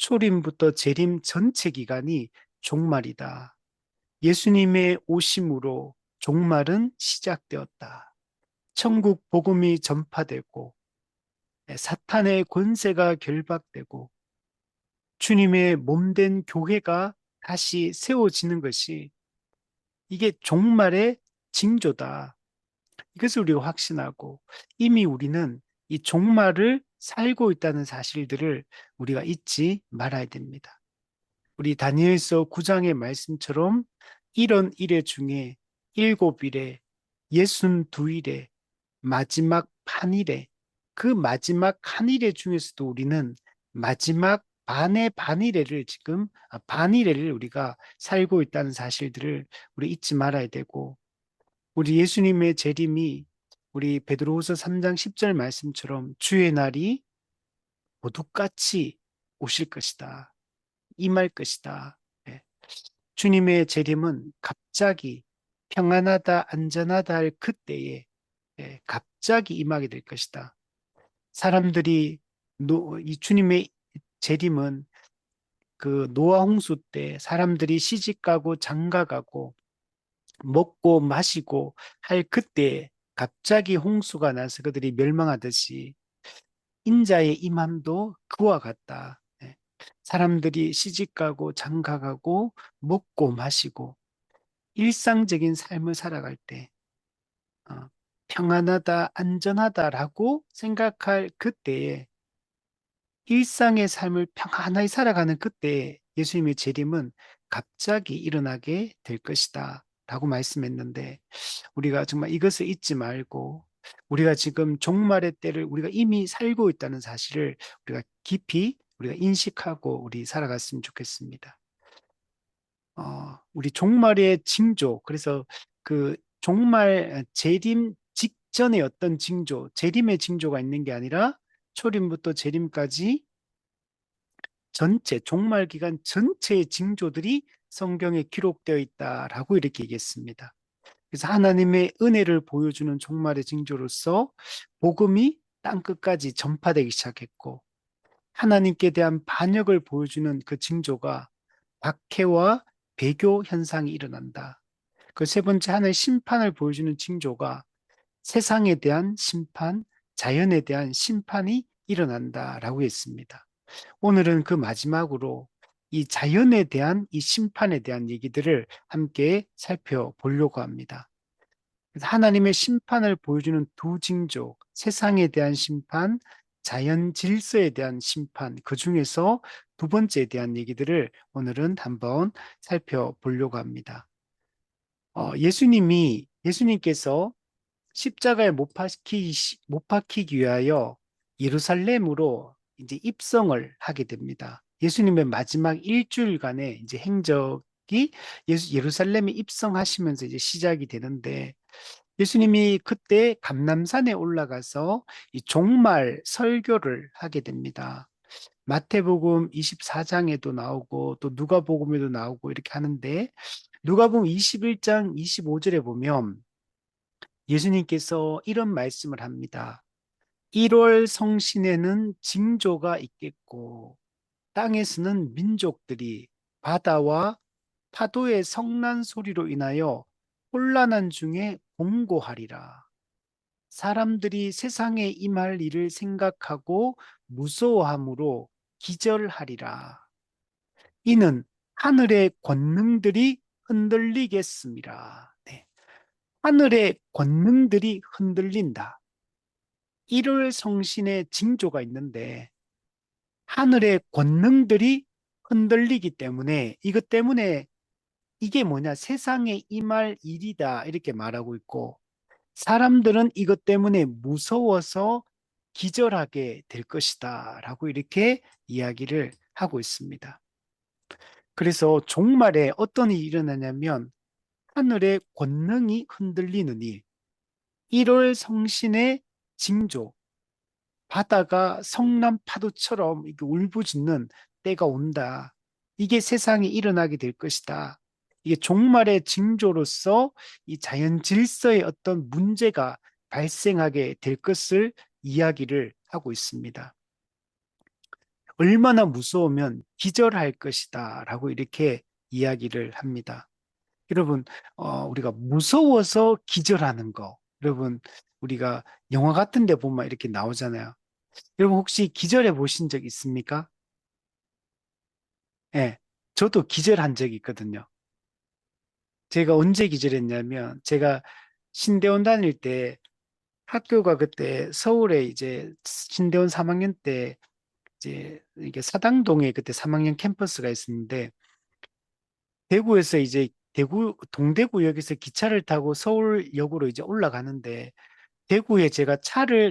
초림부터 재림 전체 기간이 종말이다. 예수님의 오심으로 종말은 시작되었다. 천국 복음이 전파되고 사탄의 권세가 결박되고 주님의 몸된 교회가 다시 세워지는 것이 이게 종말의 징조다. 이것을 우리가 확신하고 이미 우리는 이 종말을 살고 있다는 사실들을 우리가 잊지 말아야 됩니다. 우리 다니엘서 9장의 말씀처럼 이런 일회 중에 7일에 62일에 마지막 반일에 그 마지막 한일회 중에서도 우리는 마지막 반의 반일회를 지금 반일회를 우리가 살고 있다는 사실들을 우리 잊지 말아야 되고 우리 예수님의 재림이 우리 베드로후서 3장 10절 말씀처럼 주의 날이 도둑같이 오실 것이다. 임할 것이다. 예. 주님의 재림은 갑자기 평안하다, 안전하다 할 그때에 갑자기 임하게 될 것이다. 사람들이 이 주님의 재림은 그 노아 홍수 때 사람들이 시집가고 장가가고 먹고 마시고 할 그때 갑자기 홍수가 나서 그들이 멸망하듯이 인자의 임함도 그와 같다. 사람들이 시집가고 장가가고 먹고 마시고 일상적인 삶을 살아갈 때 어, 평안하다, 안전하다라고 생각할 그때에 일상의 삶을 평안하게 살아가는 그때에 예수님의 재림은 갑자기 일어나게 될 것이다. 라고 말씀했는데 우리가 정말 이것을 잊지 말고 우리가 지금 종말의 때를 우리가 이미 살고 있다는 사실을 우리가 깊이 우리가 인식하고 우리 살아갔으면 좋겠습니다. 우리 종말의 징조, 그래서 그 종말 재림 직전에 어떤 징조, 재림의 징조가 있는 게 아니라 초림부터 재림까지 전체, 종말 기간 전체의 징조들이 성경에 기록되어 있다라고 이렇게 얘기했습니다. 그래서 하나님의 은혜를 보여주는 종말의 징조로서 복음이 땅끝까지 전파되기 시작했고 하나님께 대한 반역을 보여주는 그 징조가 박해와 배교 현상이 일어난다. 그 세 번째 하나의 심판을 보여주는 징조가 세상에 대한 심판, 자연에 대한 심판이 일어난다라고 했습니다. 오늘은 그 마지막으로 이 자연에 대한 이 심판에 대한 얘기들을 함께 살펴보려고 합니다. 그래서 하나님의 심판을 보여주는 두 징조, 세상에 대한 심판, 자연 질서에 대한 심판, 그 중에서 두 번째에 대한 얘기들을 오늘은 한번 살펴보려고 합니다. 예수님께서 십자가에 못 박히기 위하여 예루살렘으로 이제 입성을 하게 됩니다. 예수님의 마지막 일주일간의 이제 행적이 예루살렘에 입성하시면서 이제 시작이 되는데 예수님이 그때 감람산에 올라가서 이 종말 설교를 하게 됩니다. 마태복음 24장에도 나오고 또 누가복음에도 나오고 이렇게 하는데 누가복음 21장 25절에 보면 예수님께서 이런 말씀을 합니다. 1월 성신에는 징조가 있겠고 땅에서는 민족들이 바다와 파도의 성난 소리로 인하여 혼란한 중에 공고하리라. 사람들이 세상에 임할 일을 생각하고 무서워함으로 기절하리라. 이는 하늘의 권능들이 흔들리겠습니다. 네. 하늘의 권능들이 흔들린다. 1월 성신의 징조가 있는데 하늘의 권능들이 흔들리기 때문에 이것 때문에 이게 뭐냐 세상에 임할 일이다 이렇게 말하고 있고 사람들은 이것 때문에 무서워서 기절하게 될 것이다 라고 이렇게 이야기를 하고 있습니다. 그래서 종말에 어떤 일이 일어나냐면 하늘의 권능이 흔들리는 일, 1월 성신의 징조, 바다가 성남 파도처럼 이렇게 울부짖는 때가 온다. 이게 세상에 일어나게 될 것이다. 이게 종말의 징조로서 이 자연 질서에 어떤 문제가 발생하게 될 것을 이야기를 하고 있습니다. 얼마나 무서우면 기절할 것이다 라고 이렇게 이야기를 합니다. 여러분, 우리가 무서워서 기절하는 거, 여러분, 우리가 영화 같은 데 보면 이렇게 나오잖아요. 여러분, 혹시 기절해 보신 적 있습니까? 예, 저도 기절한 적이 있거든요. 제가 언제 기절했냐면, 제가 신대원 다닐 때 학교가 그때 서울에 이제 신대원 3학년 때 이제 이게 사당동에 그때 3학년 캠퍼스가 있었는데, 대구에서 이제 동대구역에서 기차를 타고 서울역으로 이제 올라가는데, 대구에 제가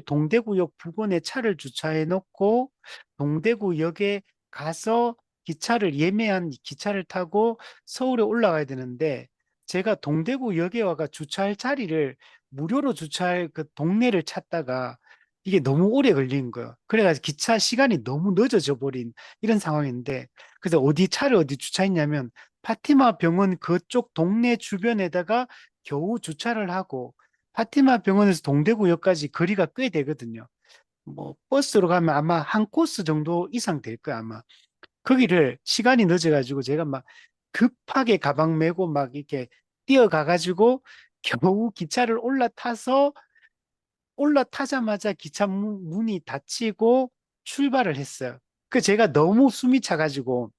동대구역 부근에 차를 주차해 놓고 동대구역에 가서 예매한 기차를 타고 서울에 올라가야 되는데, 제가 동대구역에 와가 주차할 자리를 무료로 주차할 그 동네를 찾다가 이게 너무 오래 걸린 거예요. 그래가지고 기차 시간이 너무 늦어져 버린 이런 상황인데, 그래서 차를 어디 주차했냐면 파티마 병원 그쪽 동네 주변에다가 겨우 주차를 하고, 파티마 병원에서 동대구역까지 거리가 꽤 되거든요. 뭐 버스로 가면 아마 한 코스 정도 이상 될 거야 아마. 거기를 시간이 늦어가지고 제가 막 급하게 가방 메고 막 이렇게 뛰어가가지고 겨우 기차를 올라타자마자 기차 문이 닫히고 출발을 했어요. 그 제가 너무 숨이 차가지고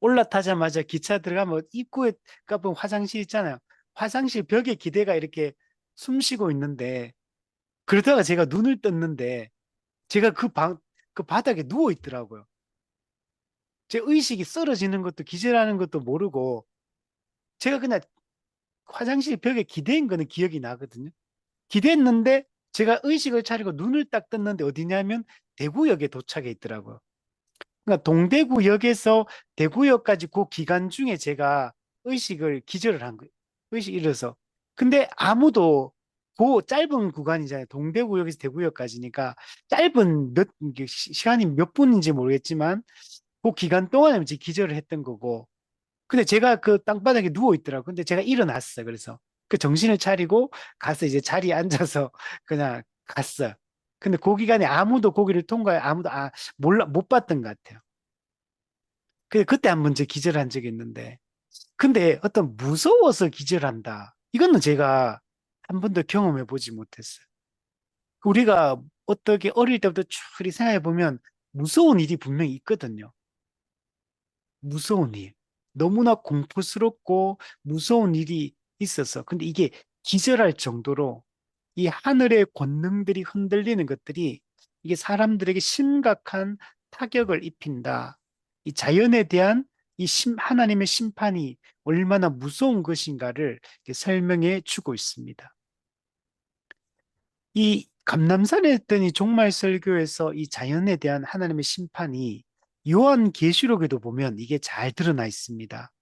올라타자마자 기차 들어가면 입구에 가보면 화장실 있잖아요. 화장실 벽에 기대가 이렇게 숨 쉬고 있는데, 그러다가 제가 눈을 떴는데 제가 그 바닥에 누워 있더라고요. 제 의식이 쓰러지는 것도 기절하는 것도 모르고 제가 그냥 화장실 벽에 기대인 거는 기억이 나거든요. 기대했는데 제가 의식을 차리고 눈을 딱 떴는데 어디냐면 대구역에 도착해 있더라고요. 그러니까 동대구역에서 대구역까지 그 기간 중에 제가 기절을 한 거예요. 의식 잃어서. 근데 아무도 그 짧은 구간이잖아요. 동대구역에서 대구역까지니까 짧은 이게 시간이 몇 분인지 모르겠지만 그 기간 동안에 이제 기절을 했던 거고. 근데 제가 그 땅바닥에 누워 있더라고요. 근데 제가 일어났어요. 그래서 그 정신을 차리고 가서 이제 자리에 앉아서 그냥 갔어요. 근데 그 기간에 아무도 거기를 아무도 몰라 못 봤던 것 같아요. 그때 한 번 제 기절한 적이 있는데, 근데 어떤 무서워서 기절한다. 이거는 제가 한 번도 경험해 보지 못했어요. 우리가 어떻게 어릴 때부터 쭉 생각해 보면 무서운 일이 분명히 있거든요. 무서운 일. 너무나 공포스럽고 무서운 일이 있어서. 근데 이게 기절할 정도로 이 하늘의 권능들이 흔들리는 것들이 이게 사람들에게 심각한 타격을 입힌다. 이 자연에 대한 하나님의 심판이 얼마나 무서운 것인가를 이렇게 설명해 주고 있습니다. 이 감람산에 했던 이 종말 설교에서 이 자연에 대한 하나님의 심판이 요한계시록에도 보면 이게 잘 드러나 있습니다.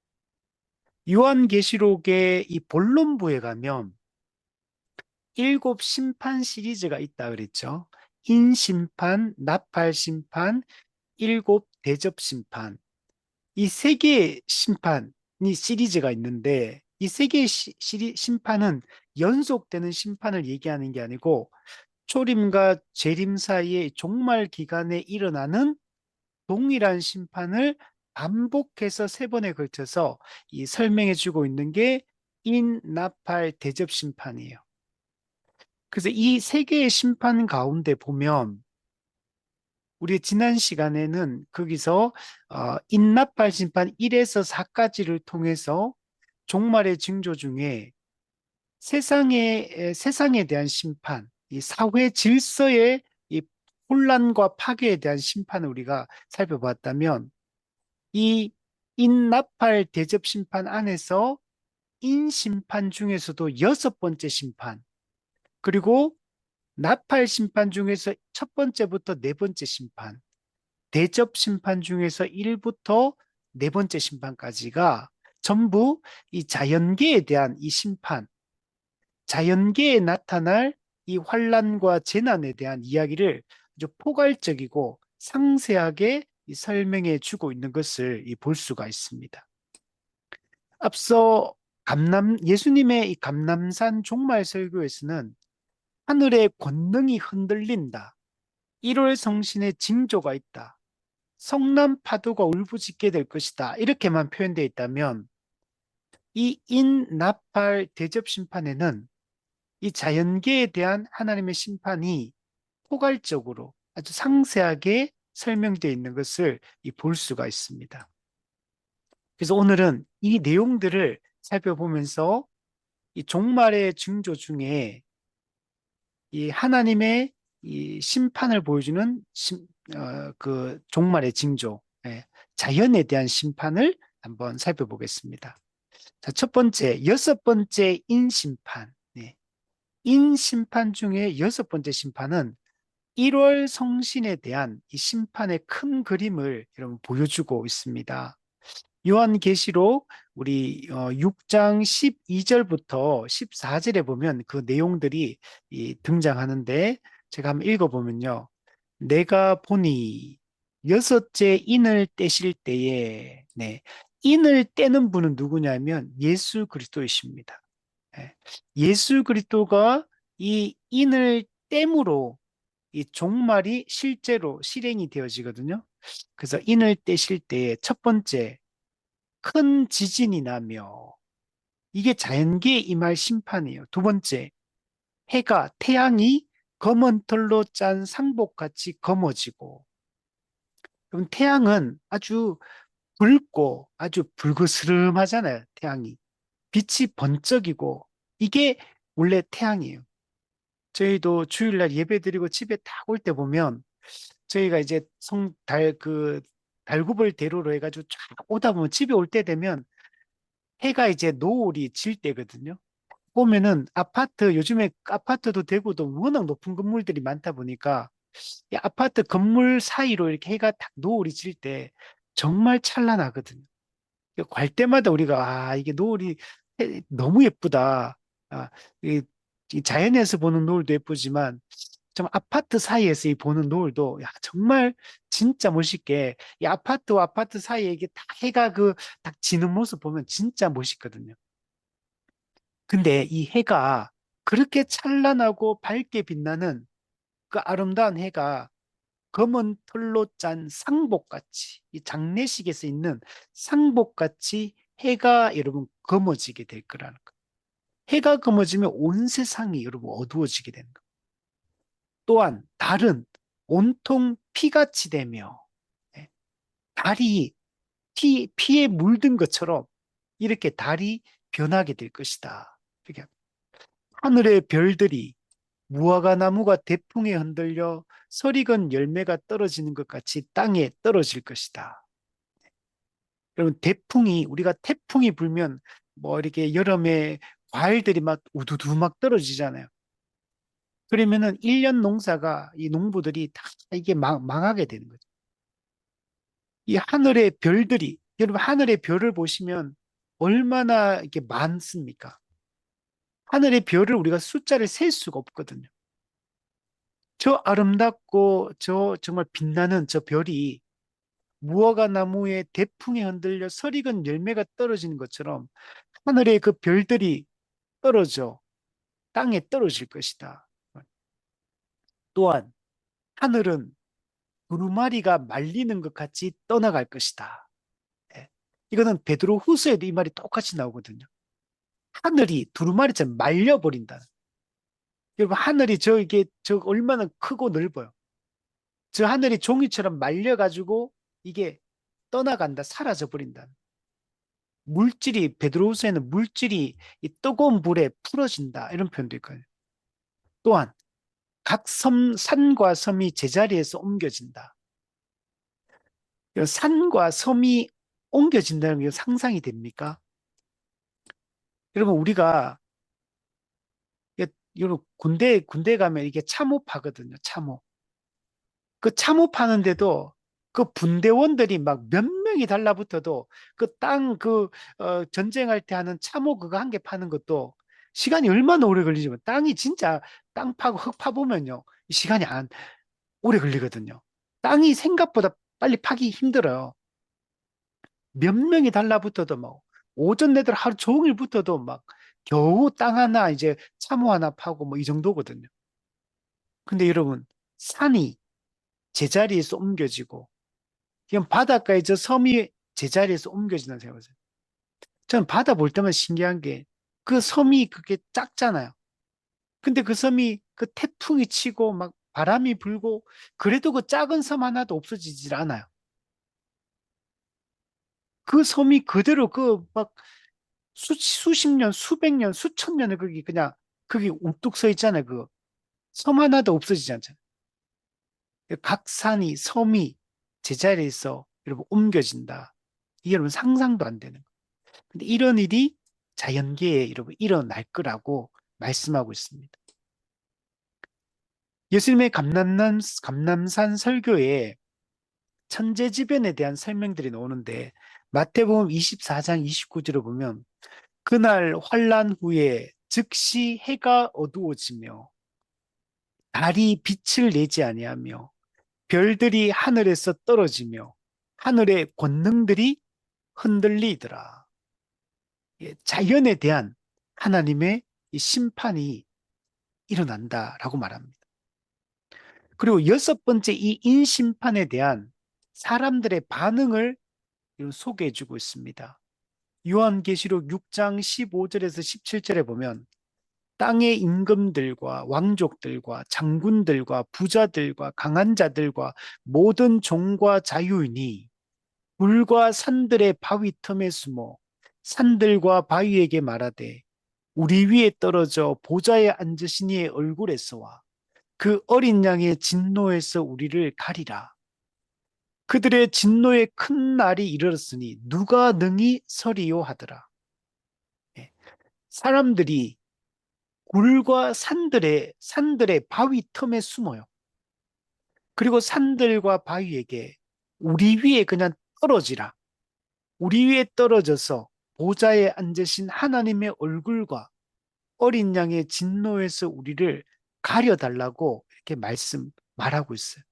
요한계시록의 이 본론부에 가면 일곱 심판 시리즈가 있다 그랬죠. 인심판, 나팔심판, 일곱 대접심판. 이 세 개의 심판이 시리즈가 있는데, 이 세 개의 심판은 연속되는 심판을 얘기하는 게 아니고 초림과 재림 사이의 종말 기간에 일어나는 동일한 심판을 반복해서 세 번에 걸쳐서 이 설명해 주고 있는 게 인나팔 대접 심판이에요. 그래서 이 세 개의 심판 가운데 보면 우리 지난 시간에는 거기서 인나팔 심판 1에서 4까지를 통해서 종말의 징조 중에 세상에 대한 심판, 이 사회 질서의 이 혼란과 파괴에 대한 심판을 우리가 살펴봤다면, 이 인나팔 대접 심판 안에서 인심판 중에서도 여섯 번째 심판, 그리고 나팔 심판 중에서 첫 번째부터 네 번째 심판, 대접 심판 중에서 1부터 네 번째 심판까지가 전부 이 자연계에 대한 이 심판, 자연계에 나타날 이 환란과 재난에 대한 이야기를 아주 포괄적이고 상세하게 설명해 주고 있는 것을 볼 수가 있습니다. 앞서 예수님의 이 감람산 종말 설교에서는 하늘의 권능이 흔들린다. 1월 성신의 징조가 있다. 성난 파도가 울부짖게 될 것이다. 이렇게만 표현되어 있다면 이 인나팔 대접 심판에는 이 자연계에 대한 하나님의 심판이 포괄적으로 아주 상세하게 설명되어 있는 것을 볼 수가 있습니다. 그래서 오늘은 이 내용들을 살펴보면서 이 종말의 징조 중에 이 하나님의 이 심판을 보여주는 그 종말의 징조, 예, 자연에 대한 심판을 한번 살펴보겠습니다. 자, 첫 번째, 여섯 번째 인심판. 네. 인심판 중에 여섯 번째 심판은 1월 성신에 대한 이 심판의 큰 그림을 여러분 보여주고 있습니다. 요한계시록 우리 6장 12절부터 14절에 보면 그 내용들이 등장하는데 제가 한번 읽어보면요. 내가 보니 여섯째 인을 떼실 때에 네, 인을 떼는 분은 누구냐면 예수 그리스도이십니다. 예, 예수 그리스도가 이 인을 땜으로 이 종말이 실제로 실행이 되어지거든요. 그래서 인을 떼실 때에 첫 번째 큰 지진이 나며 이게 자연계에 임할 심판이에요. 두 번째, 해가 태양이 검은 털로 짠 상복같이 검어지고 그럼 태양은 아주 붉고 아주 불그스름하잖아요. 태양이. 빛이 번쩍이고 이게 원래 태양이에요. 저희도 주일날 예배드리고 집에 딱 올 때 보면 저희가 이제 달굽을 대로로 해가지고 쫙 오다 보면 집에 올 때 되면 해가 이제 노을이 질 때거든요. 보면은 요즘에 아파트도 대구도 워낙 높은 건물들이 많다 보니까 이 아파트 건물 사이로 이렇게 해가 딱 노을이 질 때 정말 찬란하거든요. 갈 때마다 우리가, 이게 노을이 너무 예쁘다. 아, 이, 이 자연에서 보는 노을도 예쁘지만 좀 아파트 사이에서 이 보는 노을도 야, 정말 진짜 멋있게 이 아파트와 아파트 사이에 이게 딱 해가 딱 지는 모습 보면 진짜 멋있거든요. 근데 이 해가 그렇게 찬란하고 밝게 빛나는 그 아름다운 해가 검은 털로 짠 상복같이 이 장례식에서 있는 상복같이 해가 여러분 검어지게 될 거라는 거. 해가 검어지면 온 세상이 여러분 어두워지게 되는 거. 또한 달은 온통 피같이 되며 예, 달이 피에 물든 것처럼 이렇게 달이 변하게 될 것이다. 이렇게 하늘의 별들이 무화과 나무가 대풍에 흔들려 설익은 열매가 떨어지는 것 같이 땅에 떨어질 것이다. 여러분, 우리가 태풍이 불면 뭐 이렇게 여름에 과일들이 막 우두두 막 떨어지잖아요. 그러면은 1년 농사가 이 농부들이 다 이게 망하게 되는 거죠. 이 하늘의 별들이, 여러분, 하늘의 별을 보시면 얼마나 이렇게 많습니까? 하늘의 별을 우리가 숫자를 셀 수가 없거든요. 저 아름답고 저 정말 빛나는 저 별이 무화과 나무에 대풍에 흔들려 설익은 열매가 떨어지는 것처럼 하늘의 그 별들이 떨어져 땅에 떨어질 것이다. 또한 하늘은 두루마리가 말리는 것 같이 떠나갈 것이다. 예. 이거는 베드로 후서에도 이 말이 똑같이 나오거든요. 하늘이 두루마리처럼 말려버린다. 여러분, 하늘이 저 얼마나 크고 넓어요. 저 하늘이 종이처럼 말려가지고 이게 떠나간다, 사라져 버린다. 베드로후서에는 물질이 이 뜨거운 불에 풀어진다. 이런 표현도 있거든요. 또한 각 산과 섬이 제자리에서 옮겨진다. 산과 섬이 옮겨진다는 게 상상이 됩니까? 여러분, 우리가, 여러분, 군대 가면 이게 참호파거든요. 참호. 그 참호파는데도 그 분대원들이 막 몇 명이 달라붙어도 그 전쟁할 때 하는 참호 그거 한 개 파는 것도 시간이 얼마나 오래 걸리지만 땅이 진짜 땅 파고 흙 파보면요. 시간이 안 오래 걸리거든요. 땅이 생각보다 빨리 파기 힘들어요. 몇 명이 달라붙어도 뭐 오전 내들 하루 종일 붙어도 막 겨우 땅 하나 이제 참호 하나 파고 뭐 이 정도거든요. 근데 여러분 산이 제자리에서 옮겨지고 이건 바닷가에 저 섬이 제자리에서 옮겨진다는 생각이에요. 저는 바다 볼 때만 신기한 게 그 섬이 그게 작잖아요. 근데 그 섬이 그 태풍이 치고 막 바람이 불고 그래도 그 작은 섬 하나도 없어지질 않아요. 그 섬이 그대로 그 막 수십 년, 수백 년, 수천 년을 거기 그냥 거기 우뚝 서 있잖아요. 그 섬 하나도 없어지지 않잖아요. 각 산이 섬이 제자리에서 여러분 옮겨진다. 이게 여러분 상상도 안 되는 거예요. 근데 이런 일이 자연계에 여러분 일어날 거라고 말씀하고 있습니다. 예수님의 감남산 설교에 천재지변에 대한 설명들이 나오는데 마태복음 24장 29절을 보면 그날 환란 후에 즉시 해가 어두워지며 달이 빛을 내지 아니하며 별들이 하늘에서 떨어지며 하늘의 권능들이 흔들리더라. 예, 자연에 대한 하나님의 이 심판이 일어난다라고 말합니다. 그리고 여섯 번째 이 인심판에 대한 사람들의 반응을 소개해 주고 있습니다. 요한계시록 6장 15절에서 17절에 보면 땅의 임금들과 왕족들과 장군들과 부자들과 강한 자들과 모든 종과 자유인이 물과 산들의 바위 틈에 숨어 산들과 바위에게 말하되 우리 위에 떨어져 보좌에 앉으신 이의 얼굴에서와 그 어린 양의 진노에서 우리를 가리라. 그들의 진노의 큰 날이 이르렀으니 누가 능히 서리요 하더라. 예. 사람들이 굴과 산들의 바위 틈에 숨어요. 그리고 산들과 바위에게 우리 위에 그냥 떨어지라. 우리 위에 떨어져서 보좌에 앉으신 하나님의 얼굴과 어린 양의 진노에서 우리를 가려달라고 이렇게 말하고 있어요.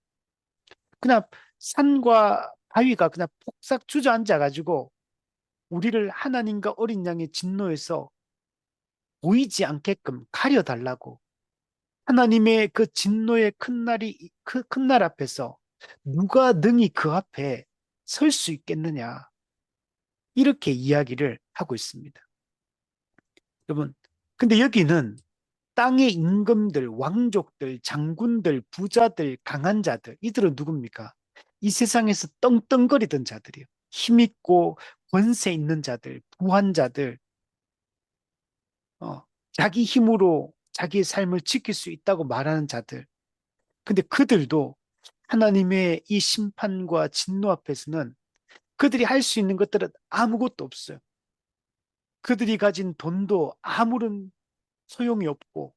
그냥 산과 바위가 그냥 폭삭 주저앉아가지고 우리를 하나님과 어린 양의 진노에서 보이지 않게끔 가려달라고 하나님의 그 진노의 큰 날 앞에서 누가 능히 그 앞에 설 수 있겠느냐. 이렇게 이야기를 하고 있습니다. 여러분, 근데 여기는 땅의 임금들, 왕족들, 장군들, 부자들, 강한 자들, 이들은 누굽니까? 이 세상에서 떵떵거리던 자들이요. 힘있고 권세 있는 자들, 부한 자들, 어, 자기 힘으로 자기의 삶을 지킬 수 있다고 말하는 자들. 근데 그들도 하나님의 이 심판과 진노 앞에서는 그들이 할 수 있는 것들은 아무것도 없어요. 그들이 가진 돈도 아무런 소용이 없고,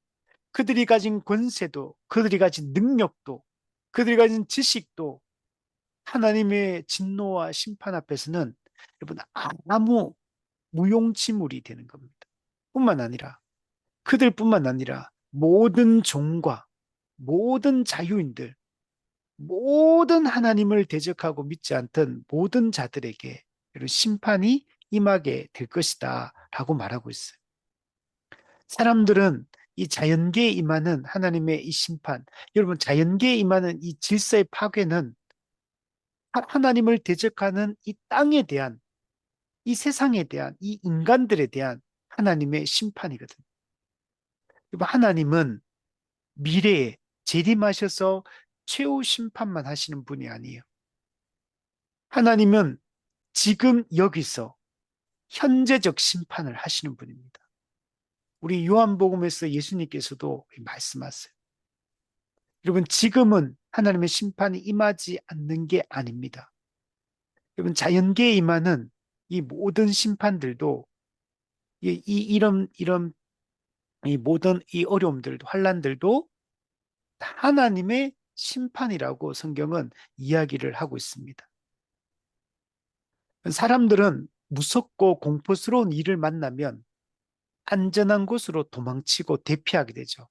그들이 가진 권세도, 그들이 가진 능력도, 그들이 가진 지식도 하나님의 진노와 심판 앞에서는 여러분 아무 무용지물이 되는 겁니다. 뿐만 아니라 그들뿐만 아니라 모든 종과 모든 자유인들, 모든 하나님을 대적하고 믿지 않던 모든 자들에게 이런 심판이 임하게 될 것이다 라고 말하고 있어요. 사람들은 이 자연계에 임하는 하나님의 이 심판, 여러분 자연계에 임하는 이 질서의 파괴는 하나님을 대적하는 이 땅에 대한, 이 세상에 대한, 이 인간들에 대한 하나님의 심판이거든요. 하나님은 미래에 재림하셔서 최후 심판만 하시는 분이 아니에요. 하나님은 지금 여기서 현재적 심판을 하시는 분입니다. 우리 요한복음에서 예수님께서도 말씀하세요. 여러분, 지금은 하나님의 심판이 임하지 않는 게 아닙니다. 여러분, 자연계에 임하는 이 모든 심판들도 이런 이 모든 이 어려움들도 환란들도 하나님의 심판이라고 성경은 이야기를 하고 있습니다. 사람들은 무섭고 공포스러운 일을 만나면 안전한 곳으로 도망치고 대피하게 되죠.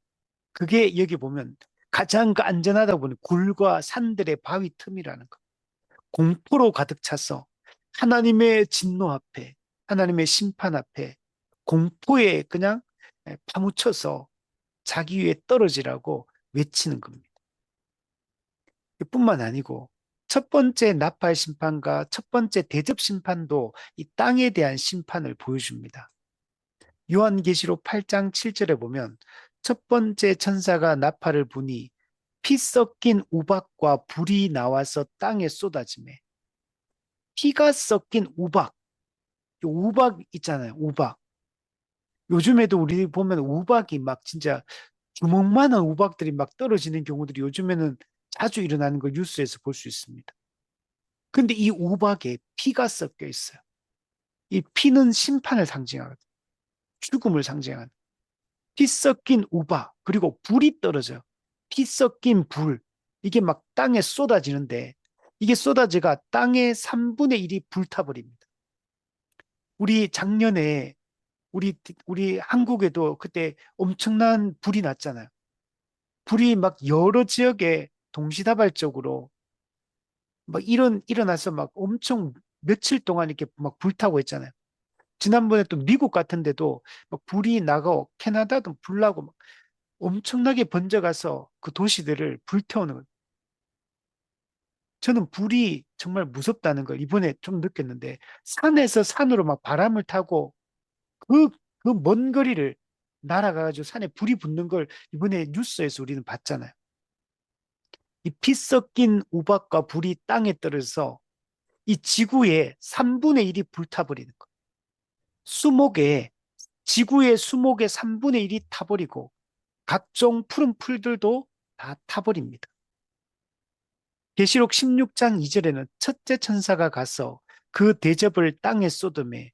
그게 여기 보면 가장 그 안전하다 보니 굴과 산들의 바위 틈이라는 거. 공포로 가득 차서 하나님의 진노 앞에, 하나님의 심판 앞에 공포에 그냥 파묻혀서 자기 위에 떨어지라고 외치는 겁니다. 뿐만 아니고 첫 번째 나팔 심판과 첫 번째 대접 심판도 이 땅에 대한 심판을 보여줍니다. 요한계시록 8장 7절에 보면 첫 번째 천사가 나팔을 부니 피 섞인 우박과 불이 나와서 땅에 쏟아지매, 피가 섞인 우박, 우박 있잖아요. 우박. 요즘에도 우리 보면 우박이 막 진짜 주먹만한 우박들이 막 떨어지는 경우들이 요즘에는 자주 일어나는 걸 뉴스에서 볼 수 있습니다. 근데 이 우박에 피가 섞여 있어요. 이 피는 심판을 상징하거든요. 죽음을 상징하는. 피 섞인 우박, 그리고 불이 떨어져요. 피 섞인 불. 이게 막 땅에 쏟아지는데, 이게 쏟아지가 땅의 3분의 1이 불타버립니다. 우리 작년에, 우리 한국에도 그때 엄청난 불이 났잖아요. 불이 막 여러 지역에 동시다발적으로 막 일어나서 막 엄청 며칠 동안 이렇게 막 불타고 있잖아요. 지난번에 또 미국 같은 데도 막 불이 나고 캐나다도 불나고 막 엄청나게 번져가서 그 도시들을 불태우는 거예요. 저는 불이 정말 무섭다는 걸 이번에 좀 느꼈는데 산에서 산으로 막 바람을 타고 그, 그 먼 거리를 날아가가지고 산에 불이 붙는 걸 이번에 뉴스에서 우리는 봤잖아요. 이 피 섞인 우박과 불이 땅에 떨어져서 이 지구의 3분의 1이 불타버리는 거예요. 수목에, 지구의 수목의 3분의 1이 타버리고 각종 푸른 풀들도 다 타버립니다. 계시록 16장 2절에는 첫째 천사가 가서 그 대접을 땅에 쏟음에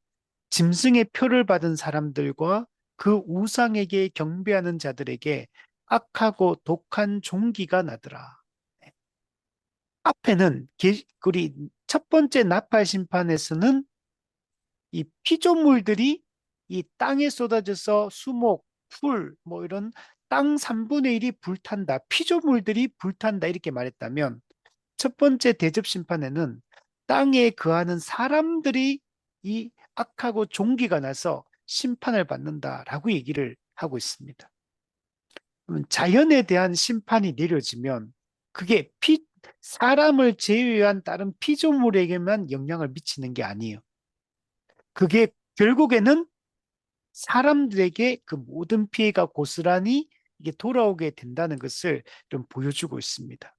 짐승의 표를 받은 사람들과 그 우상에게 경배하는 자들에게 악하고 독한 종기가 나더라. 앞에는 우리 첫 번째 나팔 심판에서는 이 피조물들이 이 땅에 쏟아져서 수목, 풀, 뭐 이런 땅 3분의 1이 불탄다. 피조물들이 불탄다. 이렇게 말했다면 첫 번째 대접 심판에는 땅에 거하는 사람들이 이 악하고 종기가 나서 심판을 받는다라고 얘기를 하고 있습니다. 그러면 자연에 대한 심판이 내려지면 그게 사람을 제외한 다른 피조물에게만 영향을 미치는 게 아니에요. 그게 결국에는 사람들에게 그 모든 피해가 고스란히 이게 돌아오게 된다는 것을 좀 보여주고 있습니다.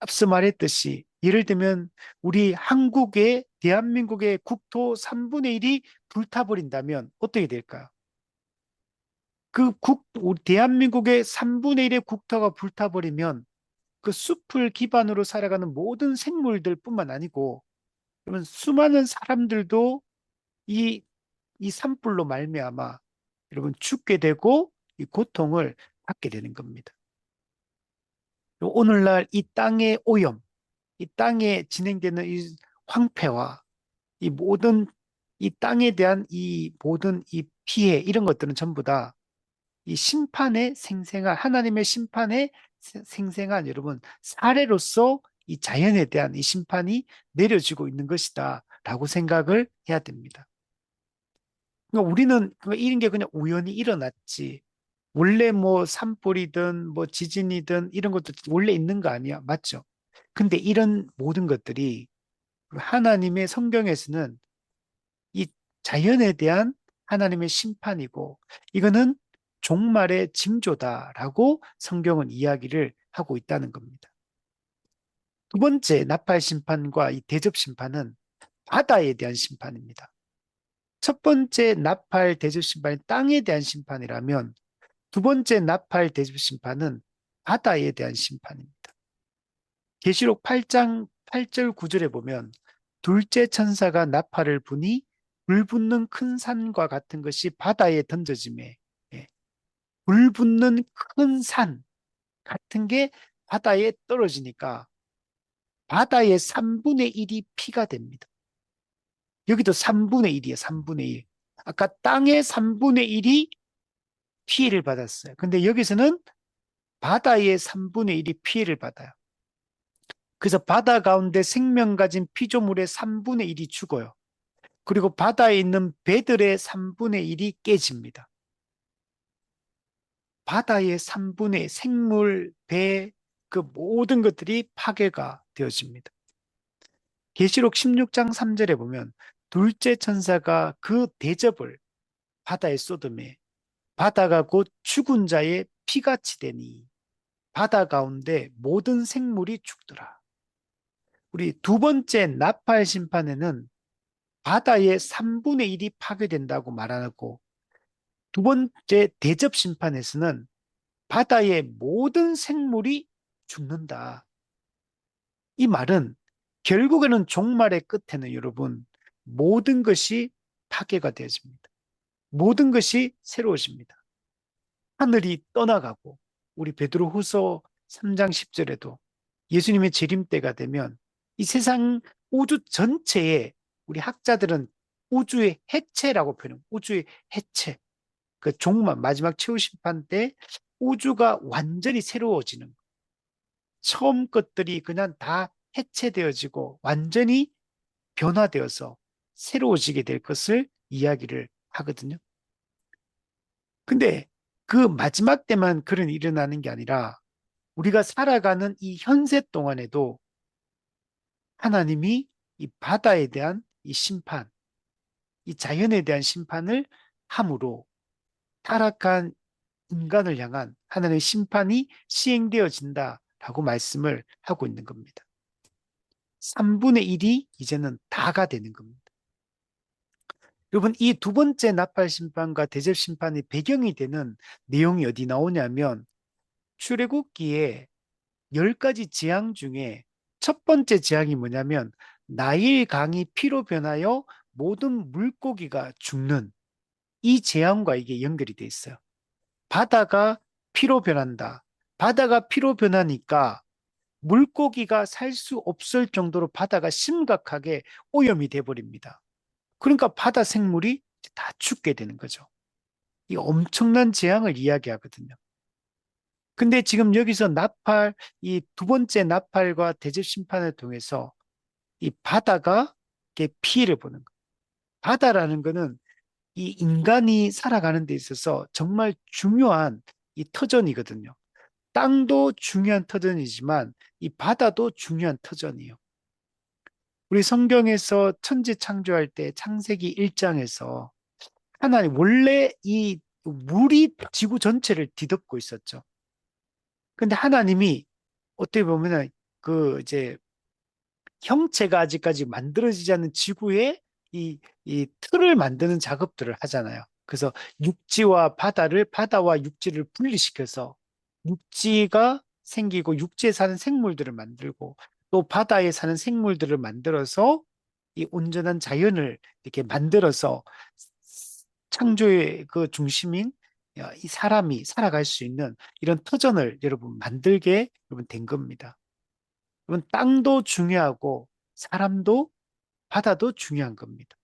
앞서 말했듯이 예를 들면 우리 한국의 대한민국의 국토 3분의 1이 불타버린다면 어떻게 될까요? 우리 대한민국의 3분의 1의 국토가 불타버리면 그 숲을 기반으로 살아가는 모든 생물들 뿐만 아니고 그러면 수많은 사람들도 이, 이 산불로 말미암아 여러분 죽게 되고 이 고통을 받게 되는 겁니다. 오늘날 이 땅의 오염, 이 땅에 진행되는 이 황폐와 이 모든 이 땅에 대한 이 모든 이 피해 이런 것들은 전부 다 이 심판의 생생한 하나님의 심판의 생생한 여러분 사례로서 이 자연에 대한 이 심판이 내려지고 있는 것이다라고 생각을 해야 됩니다. 그러니까 우리는 이런 게 그냥 우연히 일어났지. 원래 뭐 산불이든 뭐 지진이든 이런 것도 원래 있는 거 아니야? 맞죠? 근데 이런 모든 것들이 하나님의 성경에서는 이 자연에 대한 하나님의 심판이고 이거는 종말의 징조다라고 성경은 이야기를 하고 있다는 겁니다. 두 번째 나팔 심판과 이 대접 심판은 바다에 대한 심판입니다. 첫 번째 나팔 대접 심판이 땅에 대한 심판이라면 두 번째 나팔 대접 심판은 바다에 대한 심판입니다. 계시록 8장 8절 9절에 보면 둘째 천사가 나팔을 부니 불 붙는 큰 산과 같은 것이 바다에 던져지매 예, 불 붙는 큰 산 같은 게 바다에 떨어지니까 바다의 3분의 1이 피가 됩니다. 여기도 3분의 1이에요. 3분의 1. 아까 땅의 3분의 1이 피해를 받았어요. 근데 여기서는 바다의 3분의 1이 피해를 받아요. 그래서 바다 가운데 생명 가진 피조물의 3분의 1이 죽어요. 그리고 바다에 있는 배들의 3분의 1이 깨집니다. 바다의 3분의 생물, 배, 그 모든 것들이 파괴가 되어집니다. 계시록 16장 3절에 보면 둘째 천사가 그 대접을 바다에 쏟음에 바다가 곧 죽은 자의 피같이 되니 바다 가운데 모든 생물이 죽더라. 우리 두 번째 나팔 심판에는 바다의 3분의 1이 파괴된다고 말하고 두 번째 대접 심판에서는 바다의 모든 생물이 죽는다. 이 말은 결국에는 종말의 끝에는 여러분 모든 것이 파괴가 되어집니다. 모든 것이 새로워집니다. 하늘이 떠나가고 우리 베드로후서 3장 10절에도 예수님의 재림 때가 되면 이 세상 우주 전체에 우리 학자들은 우주의 해체라고 표현합니다. 우주의 해체. 그 종말 마지막 최후 심판 때 우주가 완전히 새로워지는 처음 것들이 그냥 다 해체되어지고 완전히 변화되어서 새로워지게 될 것을 이야기를 하거든요. 근데 그 마지막 때만 그런 일이 일어나는 게 아니라 우리가 살아가는 이 현세 동안에도 하나님이 이 바다에 대한 이 심판, 이 자연에 대한 심판을 함으로 타락한 인간을 향한 하나님의 심판이 시행되어진다라고 말씀을 하고 있는 겁니다. 3분의 1이 이제는 다가 되는 겁니다. 여러분, 이 두 번째 나팔 심판과 대접 심판의 배경이 되는 내용이 어디 나오냐면 출애굽기에 10가지 재앙 중에 첫 번째 재앙이 뭐냐면 나일 강이 피로 변하여 모든 물고기가 죽는 이 재앙과 이게 연결이 돼 있어요. 바다가 피로 변한다. 바다가 피로 변하니까 물고기가 살 수 없을 정도로 바다가 심각하게 오염이 돼 버립니다. 그러니까 바다 생물이 다 죽게 되는 거죠. 이 엄청난 재앙을 이야기하거든요. 근데 지금 여기서 나팔, 이 두 번째 나팔과 대접 심판을 통해서 이 바다가 이렇게 피해를 보는 거예요. 바다라는 거는 이 인간이 살아가는 데 있어서 정말 중요한 이 터전이거든요. 땅도 중요한 터전이지만 이 바다도 중요한 터전이에요. 우리 성경에서 천지 창조할 때 창세기 1장에서 하나님 원래 이 물이 지구 전체를 뒤덮고 있었죠. 근데 하나님이 어떻게 보면은 그 이제 형체가 아직까지 만들어지지 않는 지구에 이 틀을 만드는 작업들을 하잖아요. 그래서 육지와 바다를, 바다와 육지를 분리시켜서 육지가 생기고 육지에 사는 생물들을 만들고 또 바다에 사는 생물들을 만들어서 이 온전한 자연을 이렇게 만들어서 창조의 그 중심인 이 사람이 살아갈 수 있는 이런 터전을 여러분 만들게 여러분 된 겁니다. 여러분 땅도 중요하고 사람도 바다도 중요한 겁니다.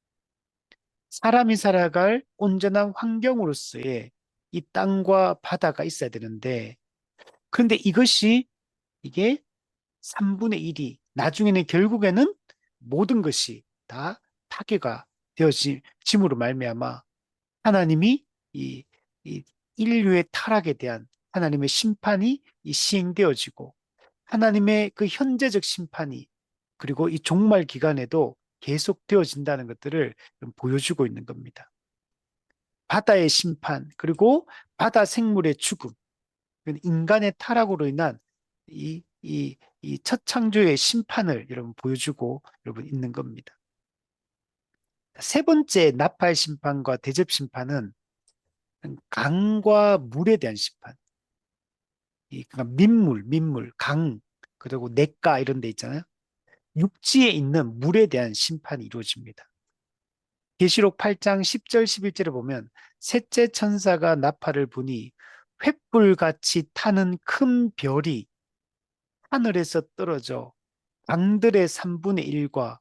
사람이 살아갈 온전한 환경으로서의 이 땅과 바다가 있어야 되는데 그런데 이것이 이게 3분의 1이 나중에는 결국에는 모든 것이 다 파괴가 되어짐으로 말미암아 하나님이 이, 이 인류의 타락에 대한 하나님의 심판이 시행되어지고 하나님의 그 현재적 심판이 그리고 이 종말 기간에도 계속되어진다는 것들을 보여주고 있는 겁니다. 바다의 심판, 그리고 바다 생물의 죽음, 인간의 타락으로 인한 이 첫 창조의 심판을 여러분 보여주고 여러분 있는 겁니다. 세 번째 나팔 심판과 대접 심판은 강과 물에 대한 심판. 그러니까 민물, 강, 그리고 냇가 이런 데 있잖아요. 육지에 있는 물에 대한 심판이 이루어집니다. 계시록 8장 10절 11절에 보면 셋째 천사가 나팔을 부니 횃불같이 타는 큰 별이 하늘에서 떨어져 강들의 3분의 1과